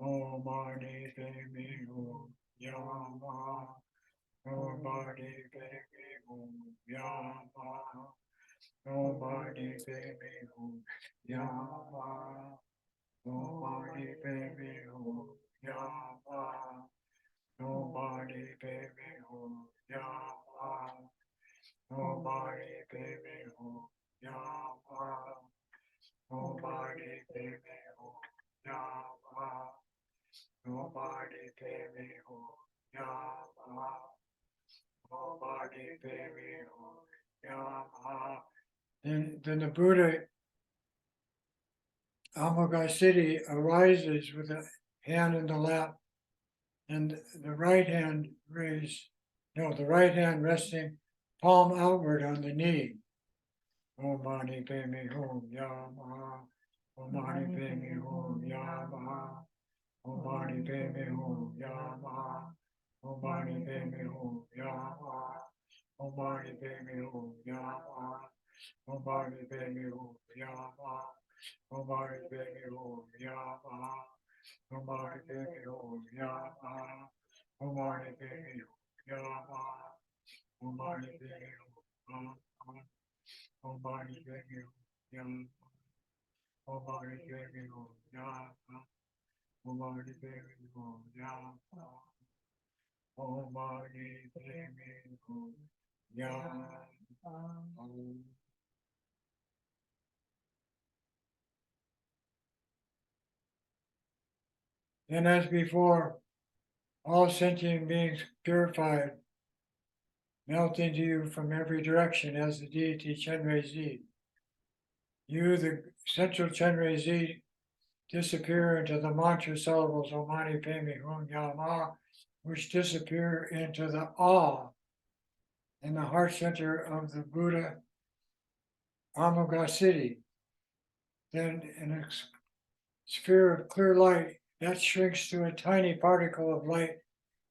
Om Mani Padme Hum Yama. Om Mani Padme Hum Yama. Om Mani Padme Hum Yama. Om Mani Padme Hum Yama. Om Mani Padme Hum Yama. Om Mani Padme Hum Yama. Om Mani Padme Hum Yama. Om Mani Padme Hum Yama. Om Mani Padme Hum Yama. Then the Buddha Siddhi arises with a hand in the lap and the right hand the right hand resting palm outward on the knee. Om Mani Padme Hum Yama. Om Mani Padme Hum Yama. Om Mani Padme Hum Yama. Om Mani Padme Hum Yama. Om Mani Padme Hum Yama. Om Mani Padme Hum Yama. Om Mani Padme Hum Yama. Om Mani Padme Hum Yama. Om Mani Padme Hum Yama. Om Mani Padme Hum Yama. Om Mani Padme Hum Yama. Om Mani Padme Hum Yama. Om Mani Padme Hum Yama. Om Mani Padme Hum Yama. Then, as before, all sentient beings purified melt into you from every direction as the deity Chenrezig. You, the central Chenrezig, disappear into the mantra syllables Om Mani Padme Hum Yama, which disappear into the awe in the heart center of the Buddha Siddhi. Then in a sphere of clear light, that shrinks to a tiny particle of light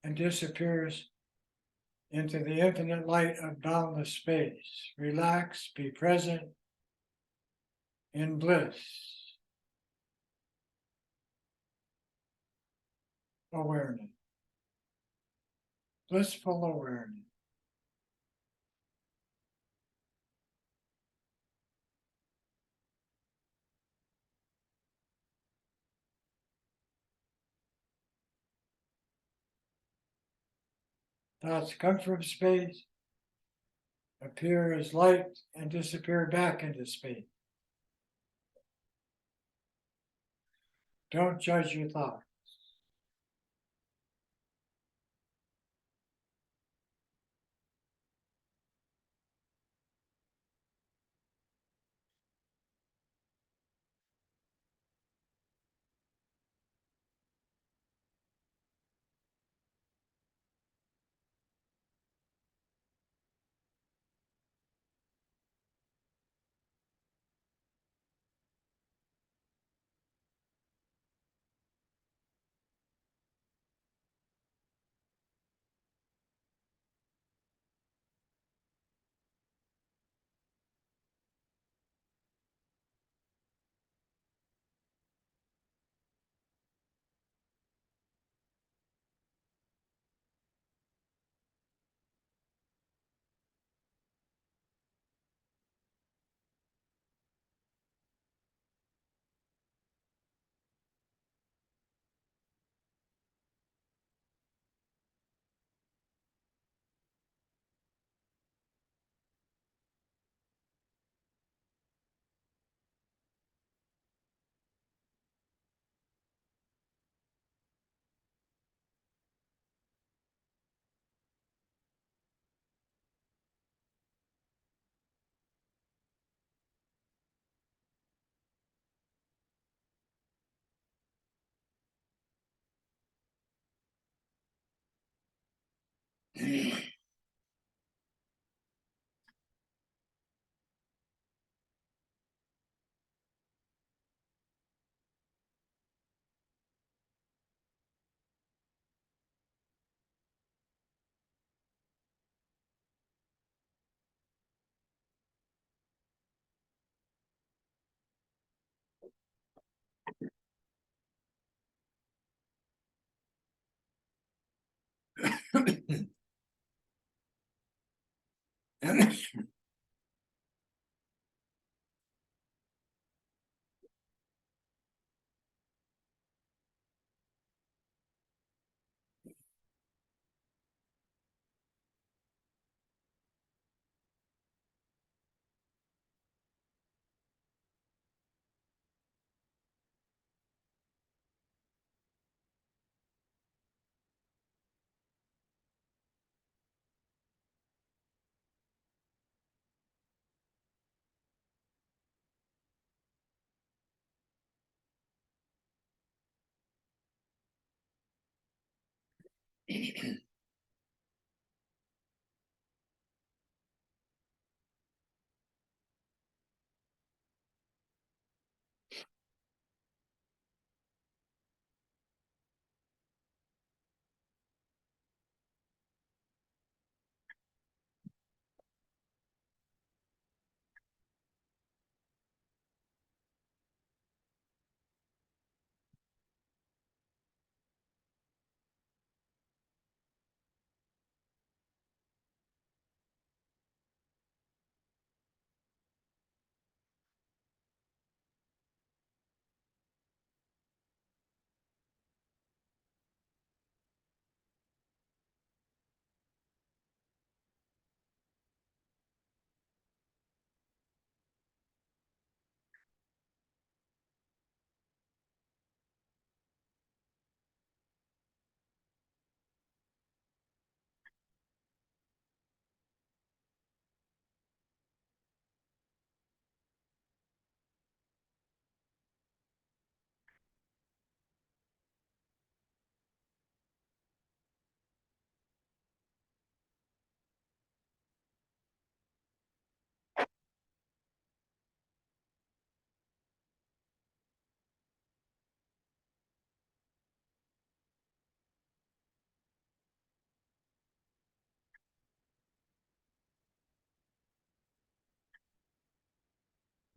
and disappears into the infinite light of boundless space. Relax, be present in bliss, awareness, blissful awareness. Thoughts come from space, appear as light, and disappear back into space. Don't judge your thoughts.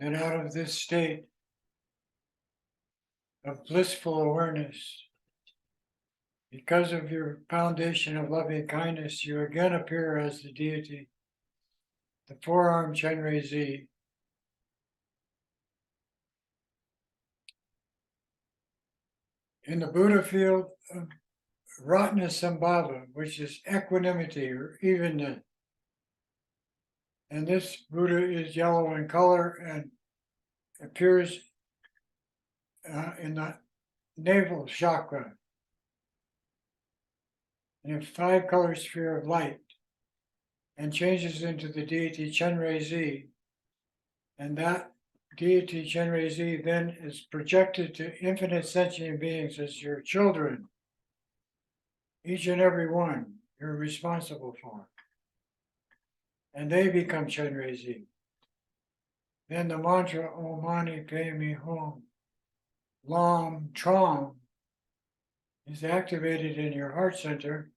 And out of this state of blissful awareness, because of your foundation of loving kindness, you again appear as the deity, the four-armed Chenrezig. In the Buddha field of Ratnasambhava, which is equanimity or evenness. And this Buddha is yellow in color and appears in the navel chakra, in a five-color sphere of light, and changes into the deity Chenrezig. And that deity Chenrezig then is projected to infinite sentient beings as your children. Each and every one you're responsible for. And they become Chenrezig. Then the mantra Om Mani Padme Hum Lam Tram is activated in your heart center,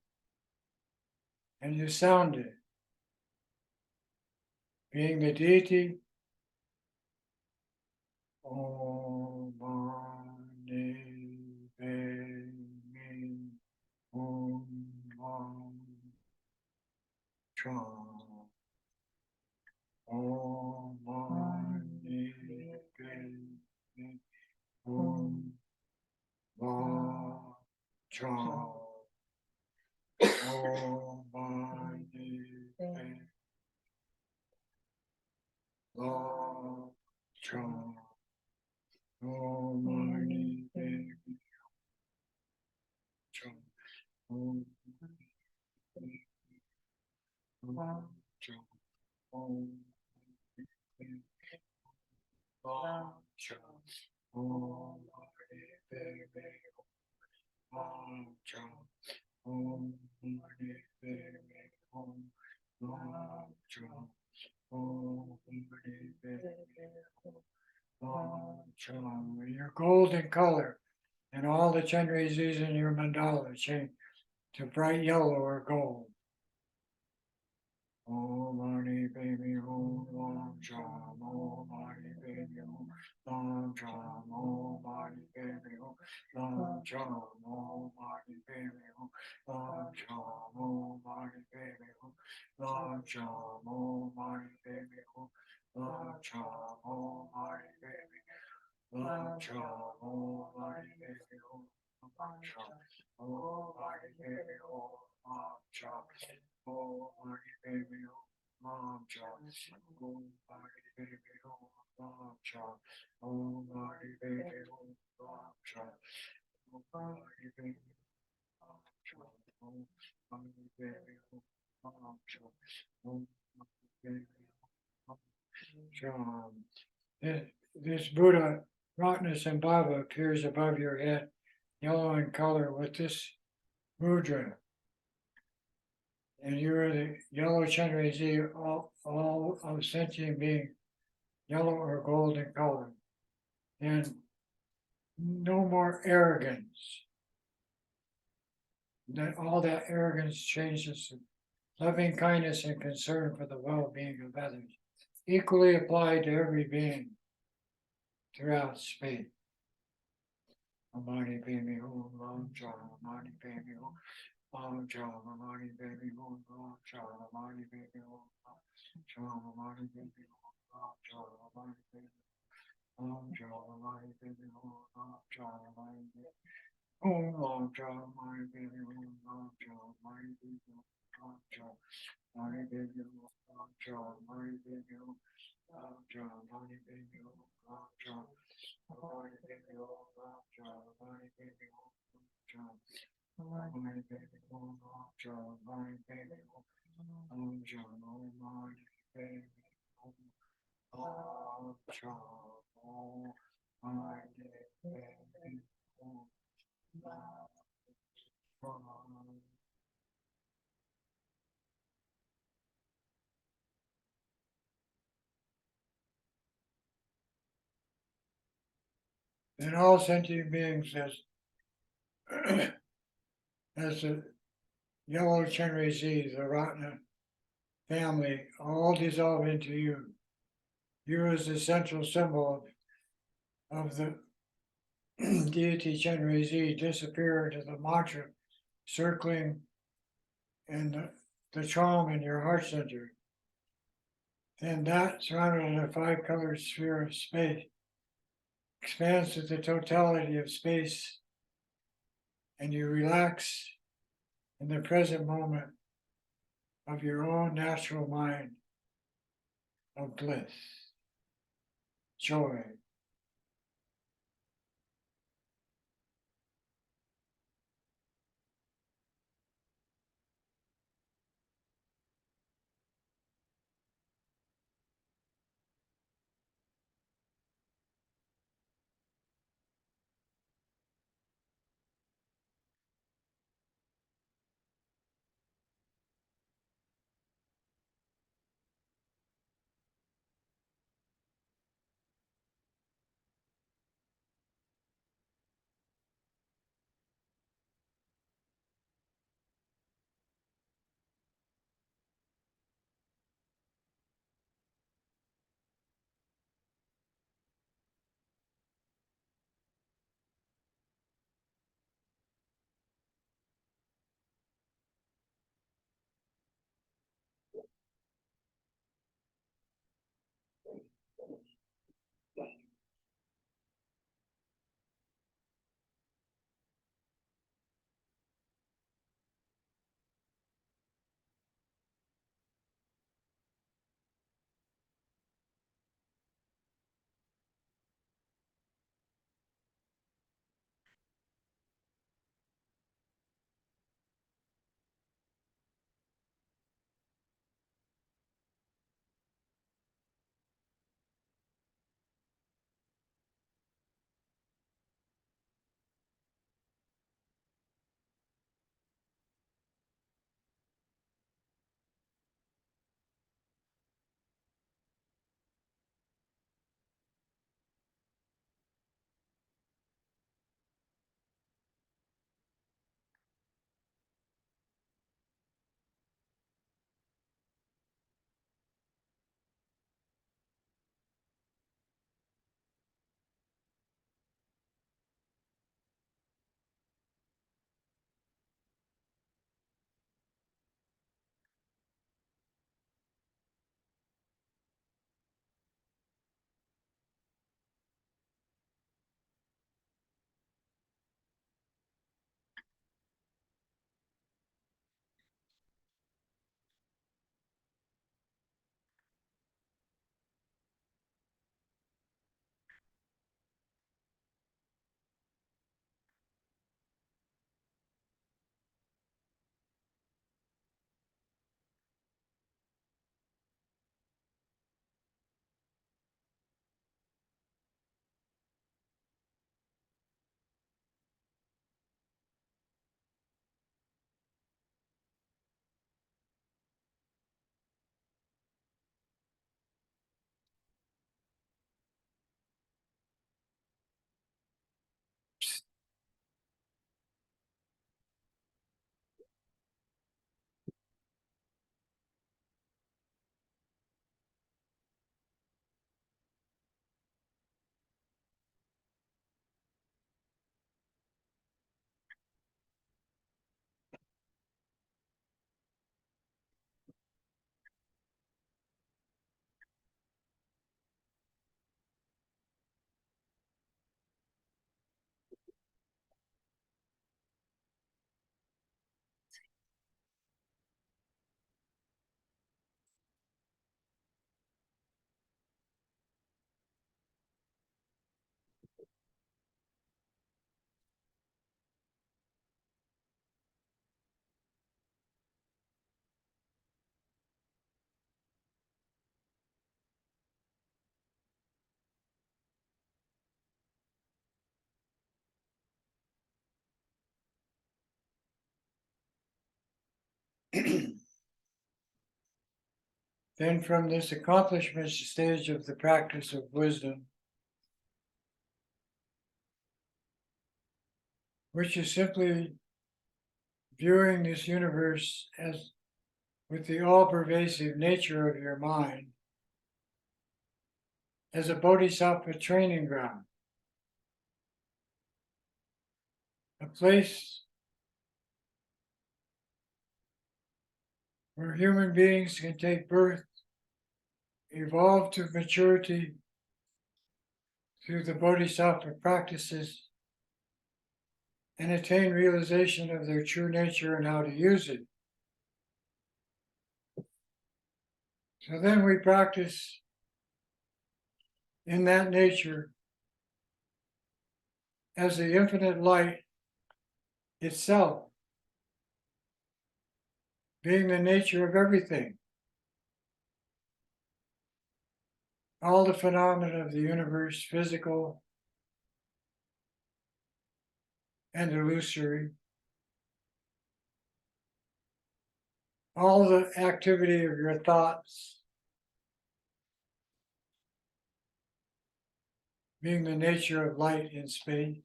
and you sound it. Being the deity, Om Mani Padme Hum Lam Tram. Om Mani Padme Hum Lam Tram. Om Mani Padme Lam Tram. Om Mani Padme Tram. Om Lam Tram. Om Lam Tram. Om Mani Padme Lam Tram. Om Mani Padme color, and all the Chenrezig in your mandala change to bright yellow or gold. Oh, money, baby, oh, long charm, oh, money, baby, oh, long charm, oh, money, baby, oh, long charm, oh, money, baby, oh, long charm, oh, money, baby, oh, long charm, oh, money, baby, oh, long charm, oh, money, baby, long charm, oh, money, baby, oh, long charm, oh, money, baby, oh, long charm. Oh, money, baby, oh, mom, child. Oh, money, baby, oh, mom, child. Oh, money, baby, oh, mom, child. Oh, money, baby, mom, child. Oh, money, baby, oh, mom, child. Oh, money, baby, oh, mom, child. This Buddha, Ratna and Baba appears above your head, yellow in color with this mudra. And you are the yellow Chenrezig, all of sentient being yellow or gold in color. And no more arrogance. That all that arrogance changes to loving kindness and concern for the well-being of others, equally applied to every being throughout space. Almighty baby, oh, long John, Almighty baby, oh, long John, Almighty baby, oh, long John, Almighty baby, oh, long John, Almighty baby, oh, long John, Almighty baby. Long John, my baby, long John, my baby, long John, my baby, long John, my baby, long John, my baby, long John, my baby, long John, my baby, long John, my baby, long John, my baby, long John, my baby, long John, my baby, long John, my baby, long John. And all sentient beings as the yellow Chenrezig, the Ratna family, all dissolve into you. You as the central symbol of the deity Chenrezig disappear into the mantra circling in the charm in your heart center. And that, surrounded in a five-colored sphere of space, expands to the totality of space, and you relax in the present moment of your own natural mind of bliss, joy. Then from this accomplishment stage of the practice of wisdom, which is simply viewing this universe as with the all-pervasive nature of your mind, as a bodhisattva training ground, a place where human beings can take birth, evolve to maturity through the bodhisattva practices, and attain realization of their true nature and how to use it. So then we practice in that nature as the infinite light itself, being the nature of everything. All the phenomena of the universe, physical and illusory, all the activity of your thoughts, being the nature of light in space.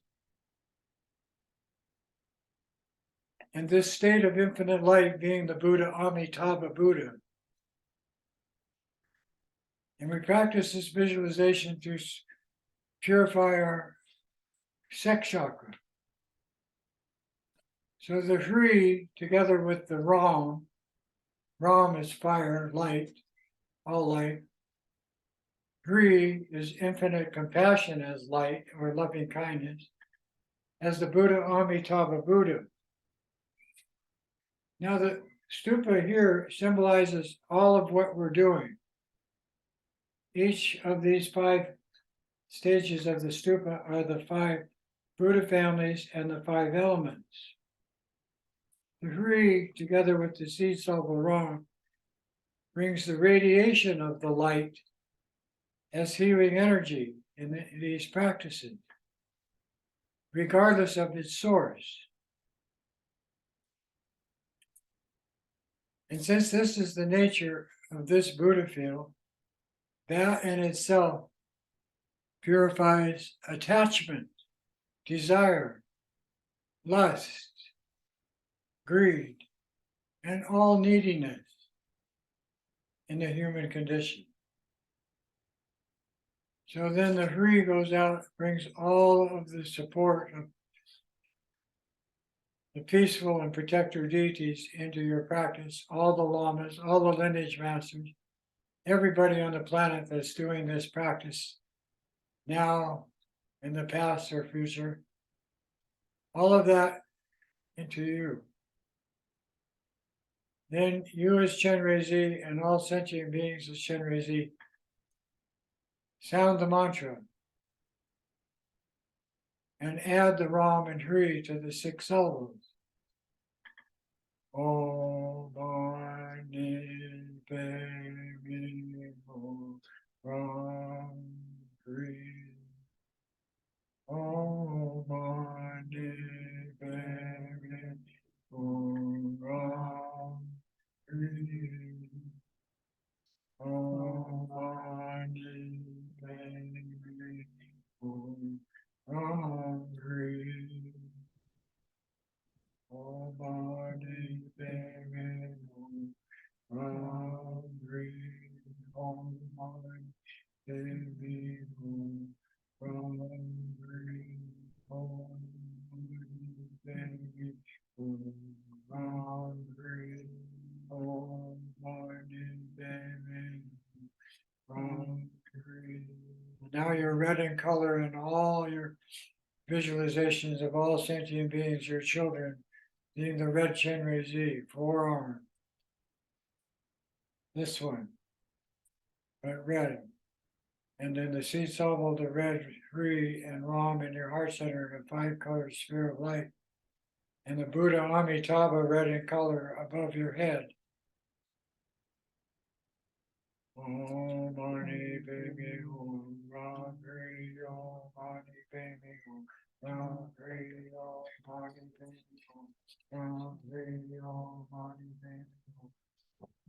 And this state of infinite light being the Buddha, Amitabha Buddha. And we practice this visualization to purify our sex chakra. So the Hri, together with the Ram is fire, light, all light. Hri is infinite compassion as light or loving kindness, as the Buddha, Amitabha Buddha. Now the stupa here symbolizes all of what we're doing. Each of these 5 stages of the stupa are the 5 Buddha families and the 5 elements. The Hri, together with the seed salt Ram, brings the radiation of the light as healing energy in these practices, regardless of its source. And since this is the nature of this Buddha field, that in itself purifies attachment, desire, lust, greed, and all neediness in the human condition. So then the Hri goes out, brings all of the support of the peaceful and protector deities into your practice, all the lamas, all the lineage masters, everybody on the planet that's doing this practice now, in the past or future, all of that into you. Then you as Chenrezig and all sentient beings as Chenrezig sound the mantra and add the Ram and Hri to the 6 syllables. Om Mani Padme Hum Ram Hri. Om Mani Padme Hum Ram Hri. Om Mani Padme Hum Ram Hri. Om Mani Padme Hum Ram Hri. Om Mani Padme Hum Ram Hri. Om Mani Padme Hum Ram Hri. Om Mani Padme Hum Hri. Now you're red in color in all your visualizations of all sentient beings, your children, being the red Chenrezig, forearm. This one, but red. And then the seed salt, the red, Hri, and Ram in your heart center, the 5-colored sphere of light. And the Buddha Amitabha, red in color, above your head. Om Mani Padme Hum Ram Hri. Om Mani Padme Hum Ram Hri. Om Mani Padme Hum Ram Hri. Om Mani Padme Hum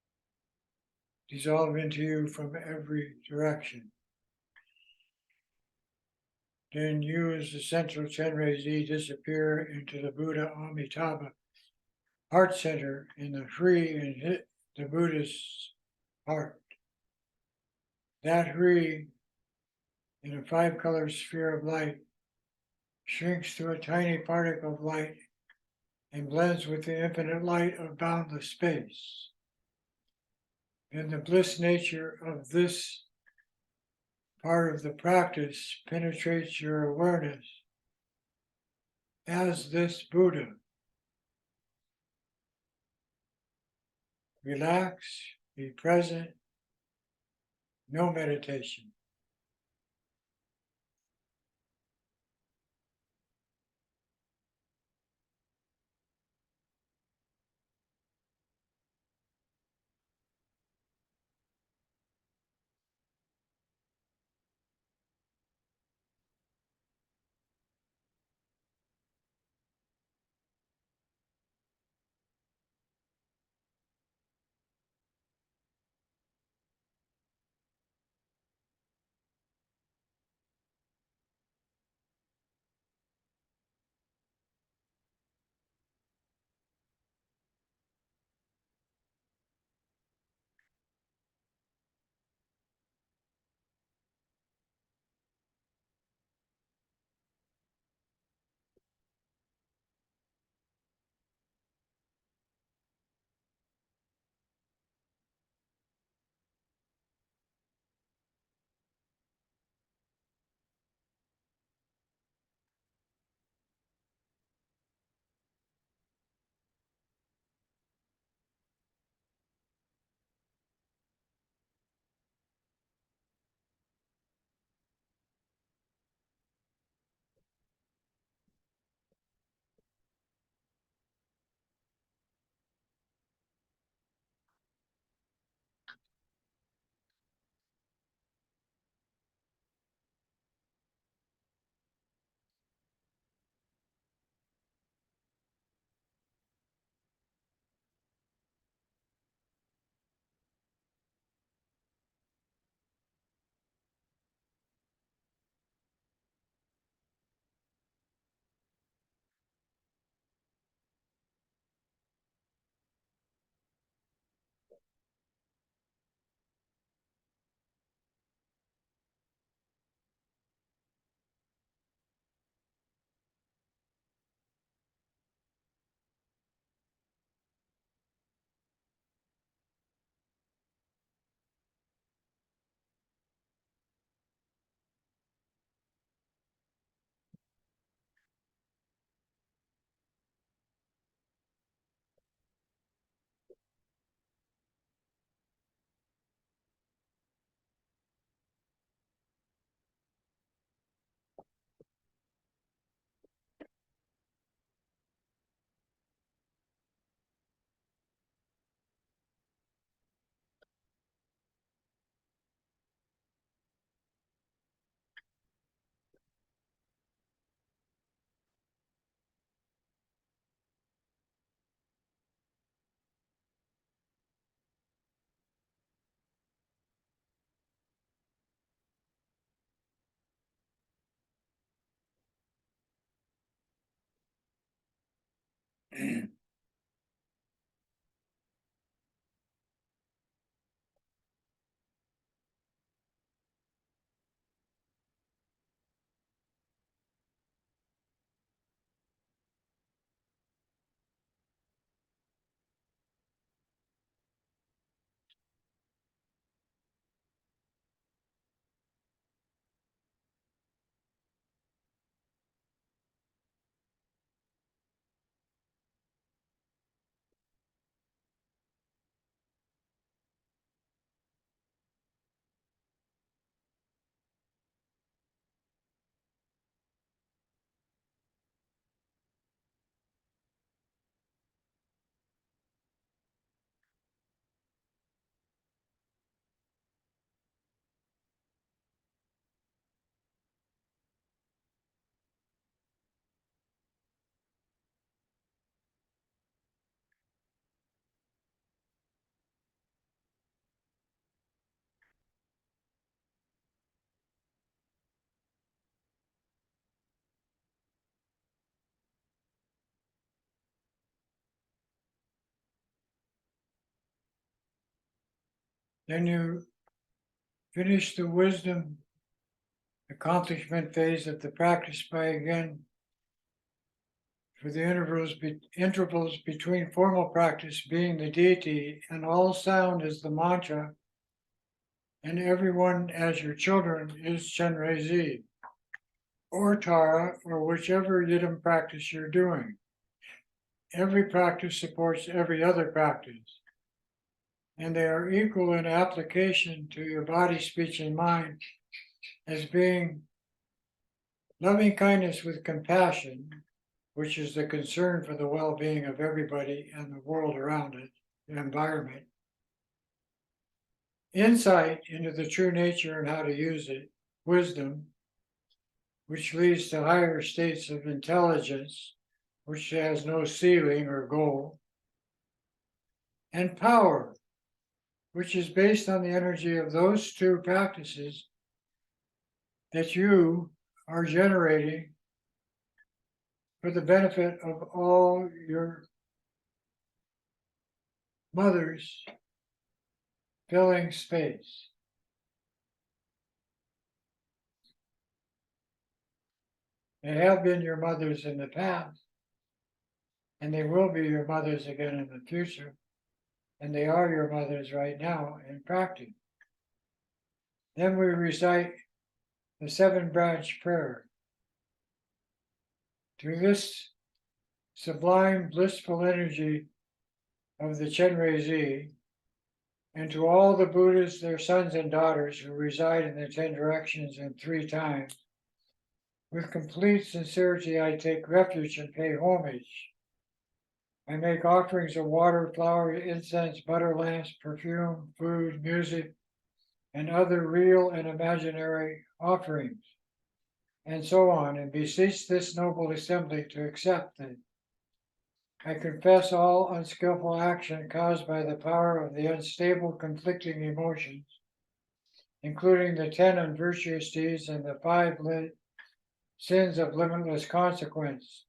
dissolve into you from every direction. Then you, as the central Chenrezig, disappear into the Buddha Amitabha heart center in the free and hit the Buddha's heart. That Ri, in a five-color sphere of light, shrinks to a tiny particle of light and blends with the infinite light of boundless space. And the bliss nature of this part of the practice penetrates your awareness as this Buddha. Relax, be present, no meditation. Then you finish the wisdom accomplishment phase of the practice by again, for the intervals between formal practice being the deity, and all sound is the mantra, and everyone as your children is Chenrezig, or Tara, or whichever Yidam practice you're doing. Every practice supports every other practice, and they are equal in application to your body, speech, and mind as being loving kindness with compassion, which is the concern for the well-being of everybody and the world around it, the environment. Insight into the true nature and how to use it, wisdom, which leads to higher states of intelligence, which has no ceiling or goal, and power, which is based on the energy of those two practices that you are generating for the benefit of all your mothers filling space. They have been your mothers in the past, and they will be your mothers again in the future, and they are your mothers right now in practice. Then we recite the 7-branch prayer. Through this sublime, blissful energy of the Chenrezig, and to all the Buddhas, their sons and daughters who reside in the 10 directions and 3 times, with complete sincerity I take refuge and pay homage. I make offerings of water, flowers, incense, butter lamps, perfume, food, music, and other real and imaginary offerings, and so on, and beseech this noble assembly to accept them. I confess all unskillful action caused by the power of the unstable, conflicting emotions, including the 10 unvirtuous deeds and the 5 sins of limitless consequence,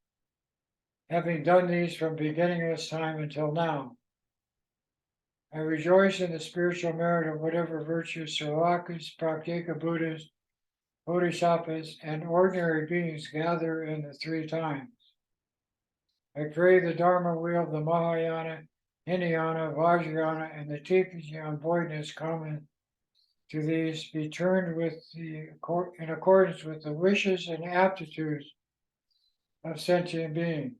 having done these from beginningless time until now. I rejoice in the spiritual merit of whatever virtues Sravakas, Pratyeka Buddhas, Bodhisattvas, and ordinary beings gather in the 3 times. I pray the Dharma wheel, the Mahayana, Hinayana, Vajrayana, and the teachings on voidness common to these be turned in accordance with the wishes and aptitudes of sentient beings.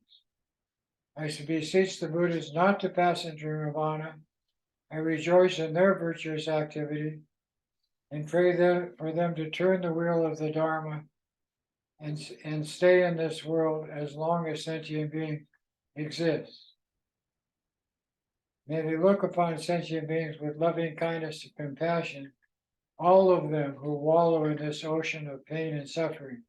I beseech the Buddhas not to pass into nirvana. I rejoice in their virtuous activity and pray for them to turn the wheel of the Dharma and stay in this world as long as sentient beings exist. May they look upon sentient beings with loving kindness and compassion, all of them who wallow in this ocean of pain and suffering.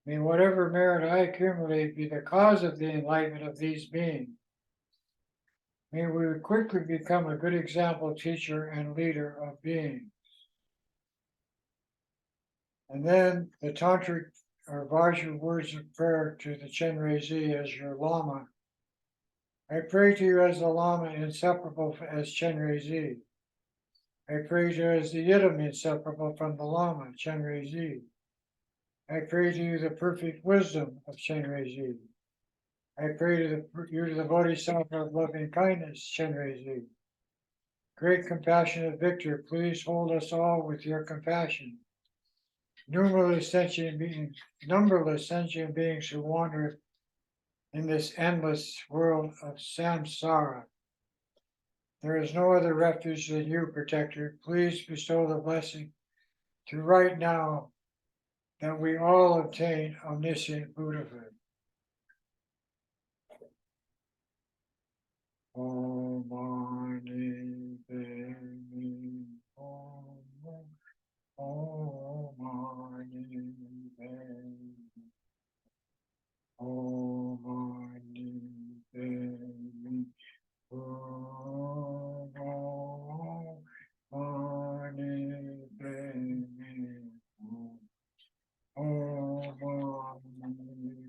May whatever merit I accumulate be the cause of the enlightenment of these beings. May we quickly become a good example, teacher, and leader of beings. And then the tantric or Vajra words of prayer to the Chenrezig as your Lama. I pray to you as the Lama, inseparable as Chenrezig. I pray to you as the Yidam, inseparable from the Lama, Chenrezig. I pray to you the perfect wisdom of Chenrezig. I pray to you to the Bodhisattva of loving kindness, Chenrezig. Great compassionate victor, please hold us all with your compassion. Numberless sentient beings who wander in this endless world of samsara. There is no other refuge than you, protector. Please bestow the blessing to right now that we all obtain omniscient Buddhahood. Om Mani Padme Hum. Om Mani Padme. Om Mani Padme Hum. Om Mani Padme Hum. Om Mani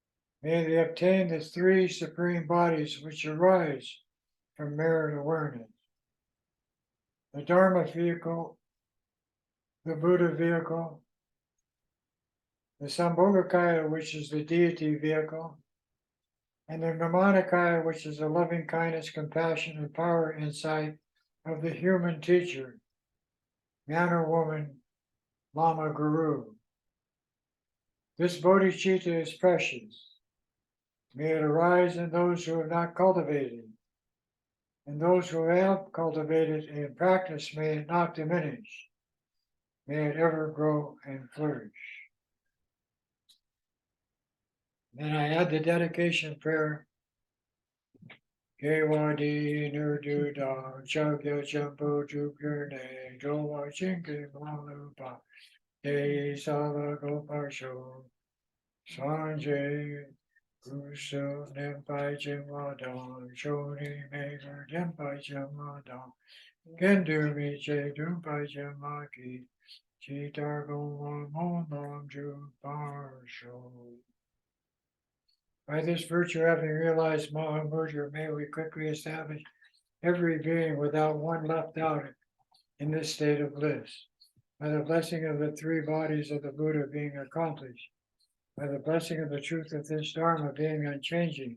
May they obtain the three supreme bodies which arise from merit awareness. The Dharma vehicle, the Buddha vehicle, the Sambhogakaya, which is the deity vehicle, and the Nirmanakaya, which is the loving kindness, compassion, and power insight of the human teacher, man or woman, Lama Guru. This bodhicitta is precious. May it arise in those who have not cultivated, and those who have cultivated and practiced, may it not diminish. May it ever grow and flourish. Then I add the dedication prayer. Gewadi Nurdu Da Chagya Champo Jupurne Jowa Chinki Malupa De Sala Goparsho Sanjay Russo Nempai Chimadon Shoni Maker Dempai Chimadon Gendu Miche Dumpai Chimaki Chitar Goma Monam Juparsho. By this virtue, having realized Mahamudra, may we quickly establish every being without one left out in this state of bliss. By the blessing of the three bodies of the Buddha being accomplished, by the blessing of the truth of this Dharma being unchanging,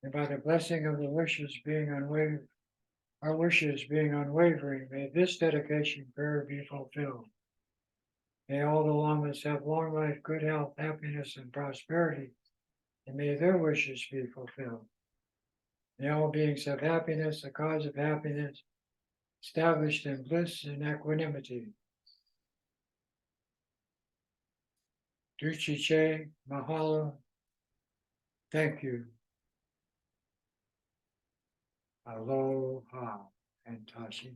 and by the blessing of the wishes being our wishes being unwavering, may this dedication prayer be fulfilled. May all the lamas have long life, good health, happiness, and prosperity, and may their wishes be fulfilled. May all beings have happiness, the cause of happiness, established in bliss and equanimity. Duchiche, mahalo, thank you. Aloha, and Tashi